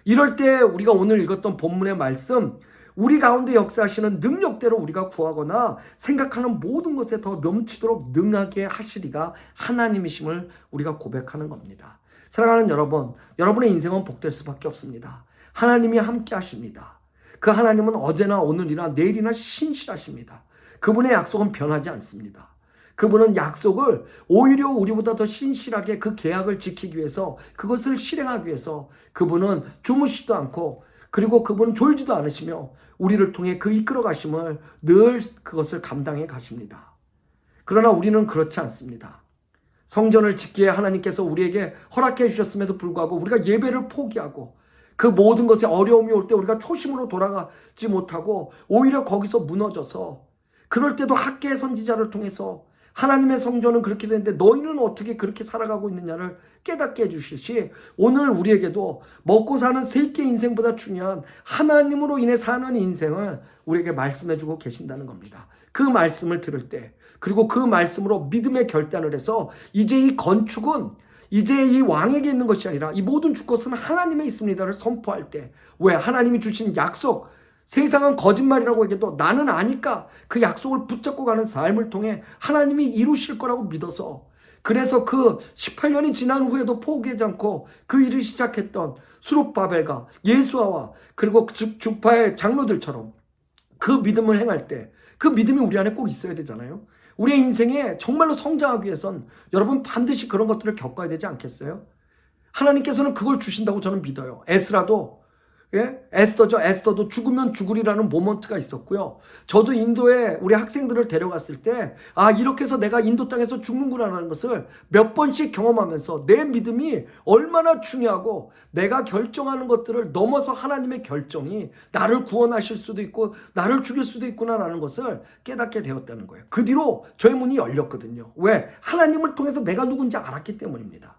Speaker 1: 이럴 때 우리가 오늘 읽었던 본문의 말씀, 우리 가운데 역사하시는 능력대로 우리가 구하거나 생각하는 모든 것에 더 넘치도록 능하게 하시리가 하나님이심을 우리가 고백하는 겁니다. 사랑하는 여러분, 여러분의 인생은 복될 수밖에 없습니다. 하나님이 함께 하십니다. 그 하나님은 어제나 오늘이나 내일이나 신실하십니다. 그분의 약속은 변하지 않습니다. 그분은 약속을 오히려 우리보다 더 신실하게 그 계약을 지키기 위해서, 그것을 실행하기 위해서 그분은 주무시지도 않고, 그리고 그분은 졸지도 않으시며 우리를 통해 그 이끌어 가심을 늘 그것을 감당해 가십니다. 그러나 우리는 그렇지 않습니다. 성전을 짓기에 하나님께서 우리에게 허락해 주셨음에도 불구하고 우리가 예배를 포기하고 그 모든 것에 어려움이 올 때 우리가 초심으로 돌아가지 못하고 오히려 거기서 무너져서, 그럴 때도 학계의 선지자를 통해서 하나님의 성전은 그렇게 되는데 너희는 어떻게 그렇게 살아가고 있느냐를 깨닫게 해주시듯이, 오늘 우리에게도 먹고 사는 세끼 인생보다 중요한 하나님으로 인해 사는 인생을 우리에게 말씀해주고 계신다는 겁니다. 그 말씀을 들을 때, 그리고 그 말씀으로 믿음의 결단을 해서 이제 이 건축은 이제 이 왕에게 있는 것이 아니라 이 모든 주것은 하나님에 있습니다를 선포할 때, 왜? 하나님이 주신 약속, 세상은 거짓말이라고 얘기해도 나는 아니까 그 약속을 붙잡고 가는 삶을 통해 하나님이 이루실 거라고 믿어서, 그래서 그 18년이 지난 후에도 포기하지 않고 그 일을 시작했던 수룹바벨과 예수아와 그리고 주파의 장로들처럼 그 믿음을 행할 때, 그 믿음이 우리 안에 꼭 있어야 되잖아요. 우리의 인생에 정말로 성장하기 위해선 여러분 반드시 그런 것들을 겪어야 되지 않겠어요? 하나님께서는 그걸 주신다고 저는 믿어요. 에스라도, 에스더도 죽으면 죽으리라는 모먼트가 있었고요. 저도 인도에 우리 학생들을 데려갔을 때, 이렇게 해서 내가 인도 땅에서 죽는구나라는 것을 몇 번씩 경험하면서 내 믿음이 얼마나 중요하고 내가 결정하는 것들을 넘어서 하나님의 결정이 나를 구원하실 수도 있고 나를 죽일 수도 있구나라는 것을 깨닫게 되었다는 거예요. 그 뒤로 저의 문이 열렸거든요. 왜? 하나님을 통해서 내가 누군지 알았기 때문입니다.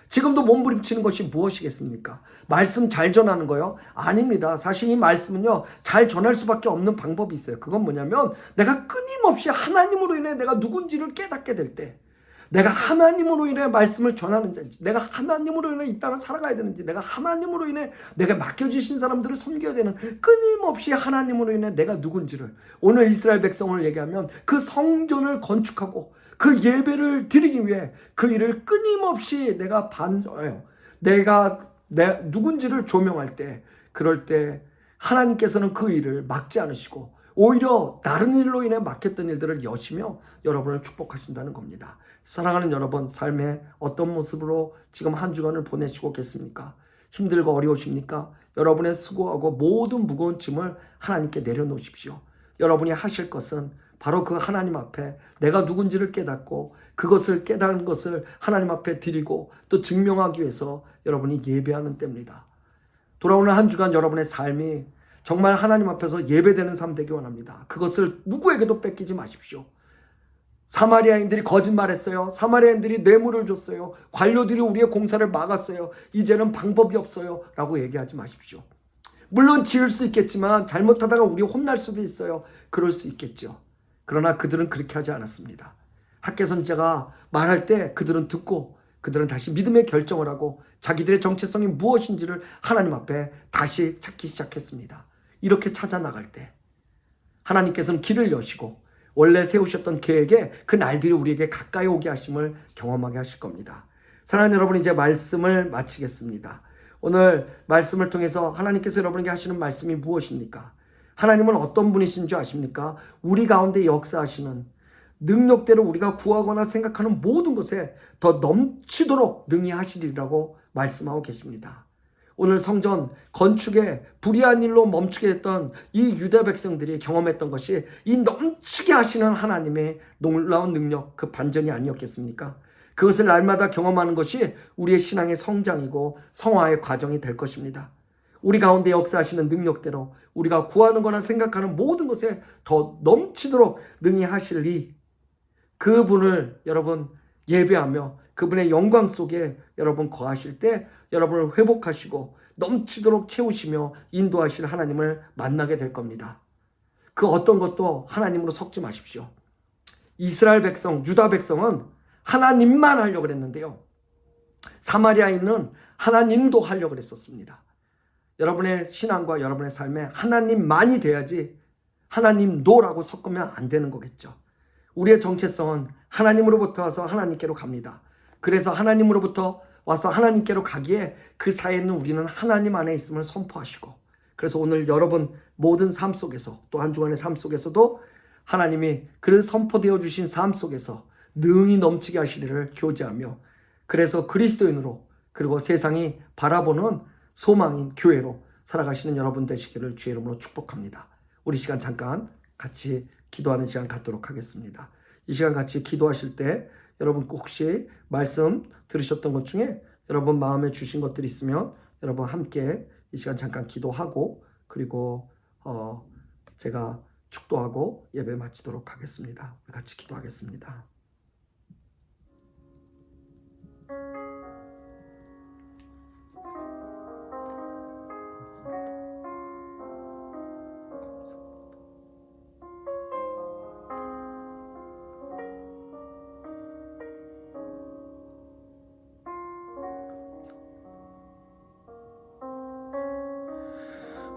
Speaker 1: 지금도 몸부림치는 것이 무엇이겠습니까? 말씀 잘 전하는 거요? 아닙니다. 사실 이 말씀은요, 잘 전할 수밖에 없는 방법이 있어요. 그건 뭐냐면 내가 끊임없이 하나님으로 인해 내가 누군지를 깨닫게 될 때, 내가 하나님으로 인해 말씀을 전하는 자인지, 내가 하나님으로 인해 이 땅을 살아가야 되는지, 내가 하나님으로 인해 내가 맡겨주신 사람들을 섬겨야 되는, 끊임없이 하나님으로 인해 내가 누군지를, 오늘 이스라엘 백성을 얘기하면 그 성전을 건축하고 그 예배를 드리기 위해 그 일을 끊임없이 내가 반성해요. 내가 누군지를 조명할 때, 그럴 때 하나님께서는 그 일을 막지 않으시고 오히려 다른 일로 인해 막혔던 일들을 여시며 여러분을 축복하신다는 겁니다. 사랑하는 여러분, 삶의 어떤 모습으로 지금 한 주간을 보내시고 계십니까? 힘들고 어려우십니까? 여러분의 수고하고 모든 무거운 짐을 하나님께 내려놓으십시오. 여러분이 하실 것은 바로 그 하나님 앞에 내가 누군지를 깨닫고 그것을 깨달은 것을 하나님 앞에 드리고 또 증명하기 위해서 여러분이 예배하는 때입니다. 돌아오는 한 주간 여러분의 삶이 정말 하나님 앞에서 예배되는 삶 되기 원합니다. 그것을 누구에게도 뺏기지 마십시오. 사마리아인들이 거짓말했어요. 사마리아인들이 뇌물을 줬어요. 관료들이 우리의 공사를 막았어요. 이제는 방법이 없어요 라고 얘기하지 마십시오. 물론 지을 수 있겠지만 잘못하다가 우리 혼날 수도 있어요. 그럴 수 있겠죠. 그러나 그들은 그렇게 하지 않았습니다. 학계 선지자가 말할 때 그들은 듣고 그들은 다시 믿음의 결정을 하고 자기들의 정체성이 무엇인지를 하나님 앞에 다시 찾기 시작했습니다. 이렇게 찾아 나갈 때 하나님께서는 길을 여시고 원래 세우셨던 계획에 그 날들이 우리에게 가까이 오게 하심을 경험하게 하실 겁니다. 사랑하는 여러분, 이제 말씀을 마치겠습니다. 오늘 말씀을 통해서 하나님께서 여러분에게 하시는 말씀이 무엇입니까? 하나님은 어떤 분이신 줄 아십니까? 우리 가운데 역사하시는 능력대로 우리가 구하거나 생각하는 모든 것에 더 넘치도록 능히 하시리라고 말씀하고 계십니다. 오늘 성전 건축에 불의한 일로 멈추게 됐던 이 유다 백성들이 경험했던 것이 이 넘치게 하시는 하나님의 놀라운 능력, 그 반전이 아니었겠습니까? 그것을 날마다 경험하는 것이 우리의 신앙의 성장이고 성화의 과정이 될 것입니다. 우리 가운데 역사하시는 능력대로 우리가 구하는 거나 생각하는 모든 것에 더 넘치도록 능히 하실 이 그분을 여러분 예배하며 그분의 영광 속에 여러분 거하실 때 여러분을 회복하시고 넘치도록 채우시며 인도하실 하나님을 만나게 될 겁니다. 그 어떤 것도 하나님으로 섞지 마십시오. 이스라엘 백성, 유다 백성은 하나님만 하려고 그랬는데요. 사마리아인은 하나님도 하려고 그랬었습니다. 여러분의 신앙과 여러분의 삶에 하나님만이 돼야지 하나님도라고 섞으면 안 되는 거겠죠. 우리의 정체성은 하나님으로부터 와서 하나님께로 갑니다. 그래서 하나님으로부터 와서 하나님께로 가기에 그 사이에는 우리는 하나님 안에 있음을 선포하시고, 그래서 오늘 여러분 모든 삶 속에서 또 한 주간의 삶 속에서도 하나님이 그 선포되어 주신 삶 속에서 능히 넘치게 하시리를 교제하며, 그래서 그리스도인으로 그리고 세상이 바라보는 소망인 교회로 살아가시는 여러분 되시기를 주의 이름으로 축복합니다. 우리 시간 잠깐 같이 기도하는 시간 갖도록 하겠습니다. 이 시간 같이 기도하실 때 여러분 혹시 말씀 들으셨던 것 중에 여러분 마음에 주신 것들이 있으면 여러분 함께 이 시간 잠깐 기도하고, 그리고 제가 축도하고 예배 마치도록 하겠습니다. 우리 같이 기도하겠습니다.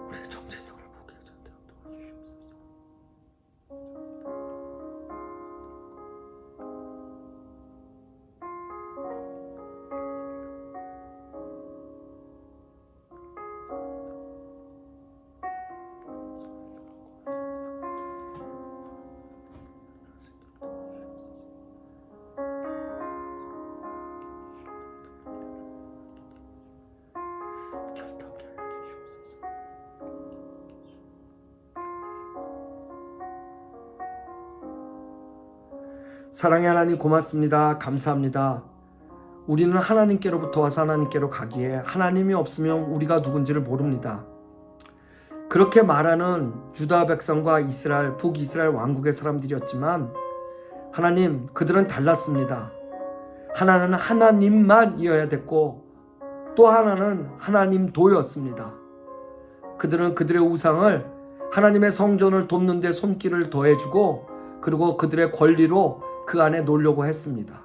Speaker 1: 우리의 정체성을 보게 하도록 도와주시옵소서. 결단케 하여 주시옵소서. 사랑의 하나님 고맙습니다. 감사합니다. 우리는 하나님께로부터 와서 하나님께로 가기에 하나님이 없으면 우리가 누군지를 모릅니다. 그렇게 말하는 유다 백성과 이스라엘, 북이스라엘 왕국의 사람들이었지만 하나님, 그들은 달랐습니다. 하나는 하나님만이어야 됐고 또 하나는 하나님도였습니다. 그들은 그들의 우상을 하나님의 성전을 돕는 데 손길을 더해주고, 그리고 그들의 권리로 그 안에 놓으려고 했습니다.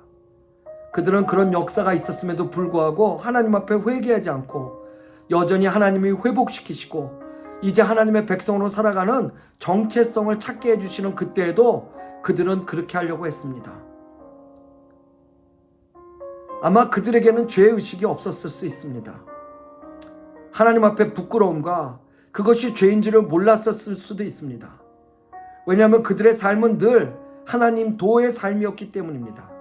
Speaker 1: 그들은 그런 역사가 있었음에도 불구하고 하나님 앞에 회개하지 않고 여전히 하나님이 회복시키시고 이제 하나님의 백성으로 살아가는 정체성을 찾게 해주시는 그때에도 그들은 그렇게 하려고 했습니다. 아마 그들에게는 죄의식이 없었을 수 있습니다. 하나님 앞에 부끄러움과 그것이 죄인지를 몰랐었을 수도 있습니다. 왜냐하면 그들의 삶은 늘 하나님 도의 삶이었기 때문입니다.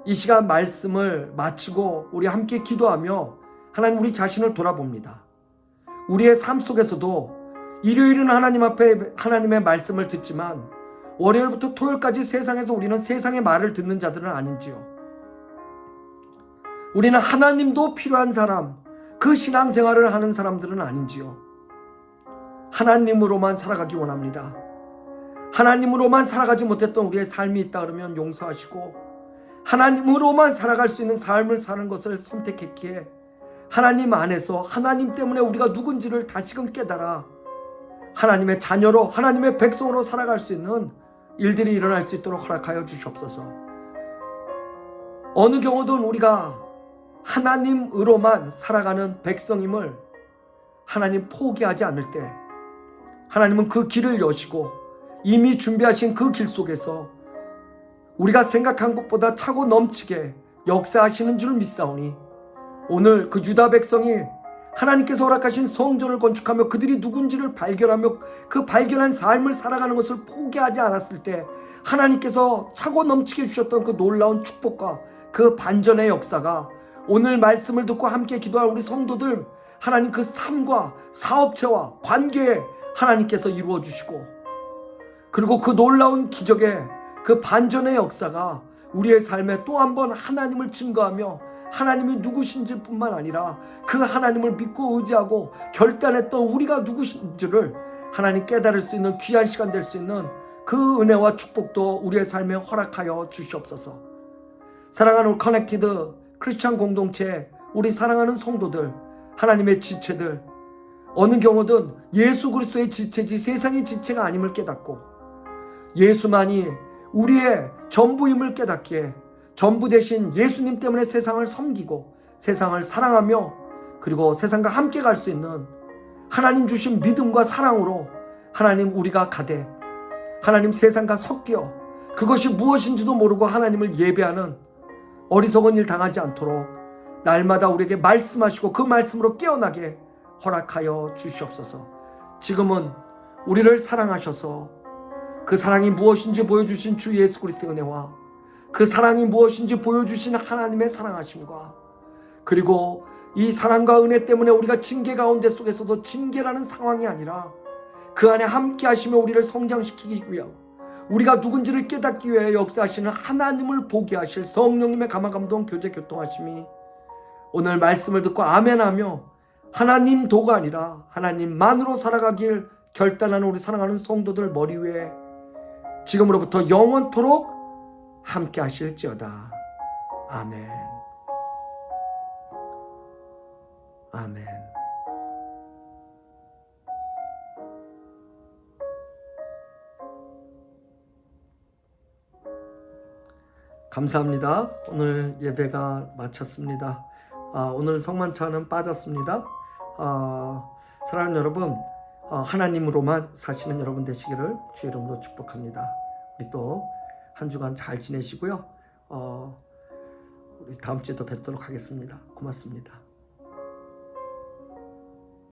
Speaker 1: 이 시간 말씀을 마치고 우리 함께 기도하며 하나님 우리 자신을 돌아봅니다. 우리의 삶 속에서도 일요일은 하나님 앞에 하나님의 말씀을 듣지만 월요일부터 토요일까지 세상에서 우리는 세상의 말을 듣는 자들은 아닌지요. 우리는 하나님도 필요한 사람, 그 신앙생활을 하는 사람들은 아닌지요. 하나님으로만 살아가기 원합니다. 하나님으로만 살아가지 못했던 우리의 삶이 있다 그러면 용서하시고, 하나님으로만 살아갈 수 있는 삶을 사는 것을 선택했기에 하나님 안에서 하나님 때문에 우리가 누군지를 다시금 깨달아 하나님의 자녀로, 하나님의 백성으로 살아갈 수 있는 일들이 일어날 수 있도록 허락하여 주시옵소서. 어느 경우든 우리가 하나님으로만 살아가는 백성임을 하나님 포기하지 않을 때 하나님은 그 길을 여시고 이미 준비하신 그 길 속에서 우리가 생각한 것보다 차고 넘치게 역사하시는 줄 믿사오니, 오늘 그 유다 백성이 하나님께서 허락하신 성전을 건축하며 그들이 누군지를 발견하며 그 발견한 삶을 살아가는 것을 포기하지 않았을 때 하나님께서 차고 넘치게 주셨던 그 놀라운 축복과 그 반전의 역사가 오늘 말씀을 듣고 함께 기도할 우리 성도들, 하나님 그 삶과 사업체와 관계에 하나님께서 이루어 주시고, 그리고 그 놀라운 기적의 그 반전의 역사가 우리의 삶에 또 한 번 하나님을 증거하며 하나님이 누구신지 뿐만 아니라 그 하나님을 믿고 의지하고 결단했던 우리가 누구신지를 하나님 깨달을 수 있는 귀한 시간 될 수 있는 그 은혜와 축복도 우리의 삶에 허락하여 주시옵소서. 사랑하는 커넥티드 크리스찬 공동체, 우리 사랑하는 성도들, 하나님의 지체들, 어느 경우든 예수 그리스도의 지체지 세상의 지체가 아님을 깨닫고 예수만이 우리의 전부임을 깨닫기에 전부 대신 예수님 때문에 세상을 섬기고 세상을 사랑하며 그리고 세상과 함께 갈 수 있는 하나님 주신 믿음과 사랑으로 하나님 우리가 가되 하나님 세상과 섞여 그것이 무엇인지도 모르고 하나님을 예배하는 어리석은 일 당하지 않도록 날마다 우리에게 말씀하시고 그 말씀으로 깨어나게 허락하여 주시옵소서. 지금은 우리를 사랑하셔서 그 사랑이 무엇인지 보여주신 주 예수 그리스도의 은혜와 그 사랑이 무엇인지 보여주신 하나님의 사랑하심과 그리고 이 사랑과 은혜 때문에 우리가 징계 가운데 속에서도 징계라는 상황이 아니라 그 안에 함께 하시며 우리를 성장시키기 위하여 우리가 누군지를 깨닫기 위해 역사하시는 하나님을 보게 하실 성령님의 감화감동 교제 교통하심이 오늘 말씀을 듣고 아멘하며 하나님 도가 아니라 하나님만으로 살아가길 결단하는 우리 사랑하는 성도들 머리 위에 지금으로부터 영원토록 함께 하실지어다. 아멘. 아멘. 감사합니다. 오늘 예배가 마쳤습니다. 오늘 성만찬은 빠졌습니다. 사랑하는 여러분, 하나님으로만 사시는 여러분 되시기를 주의 이름으로 축복합니다. 우리 또 한 주간 잘 지내시고요. 우리 다음 주에 또 뵙도록 하겠습니다. 고맙습니다.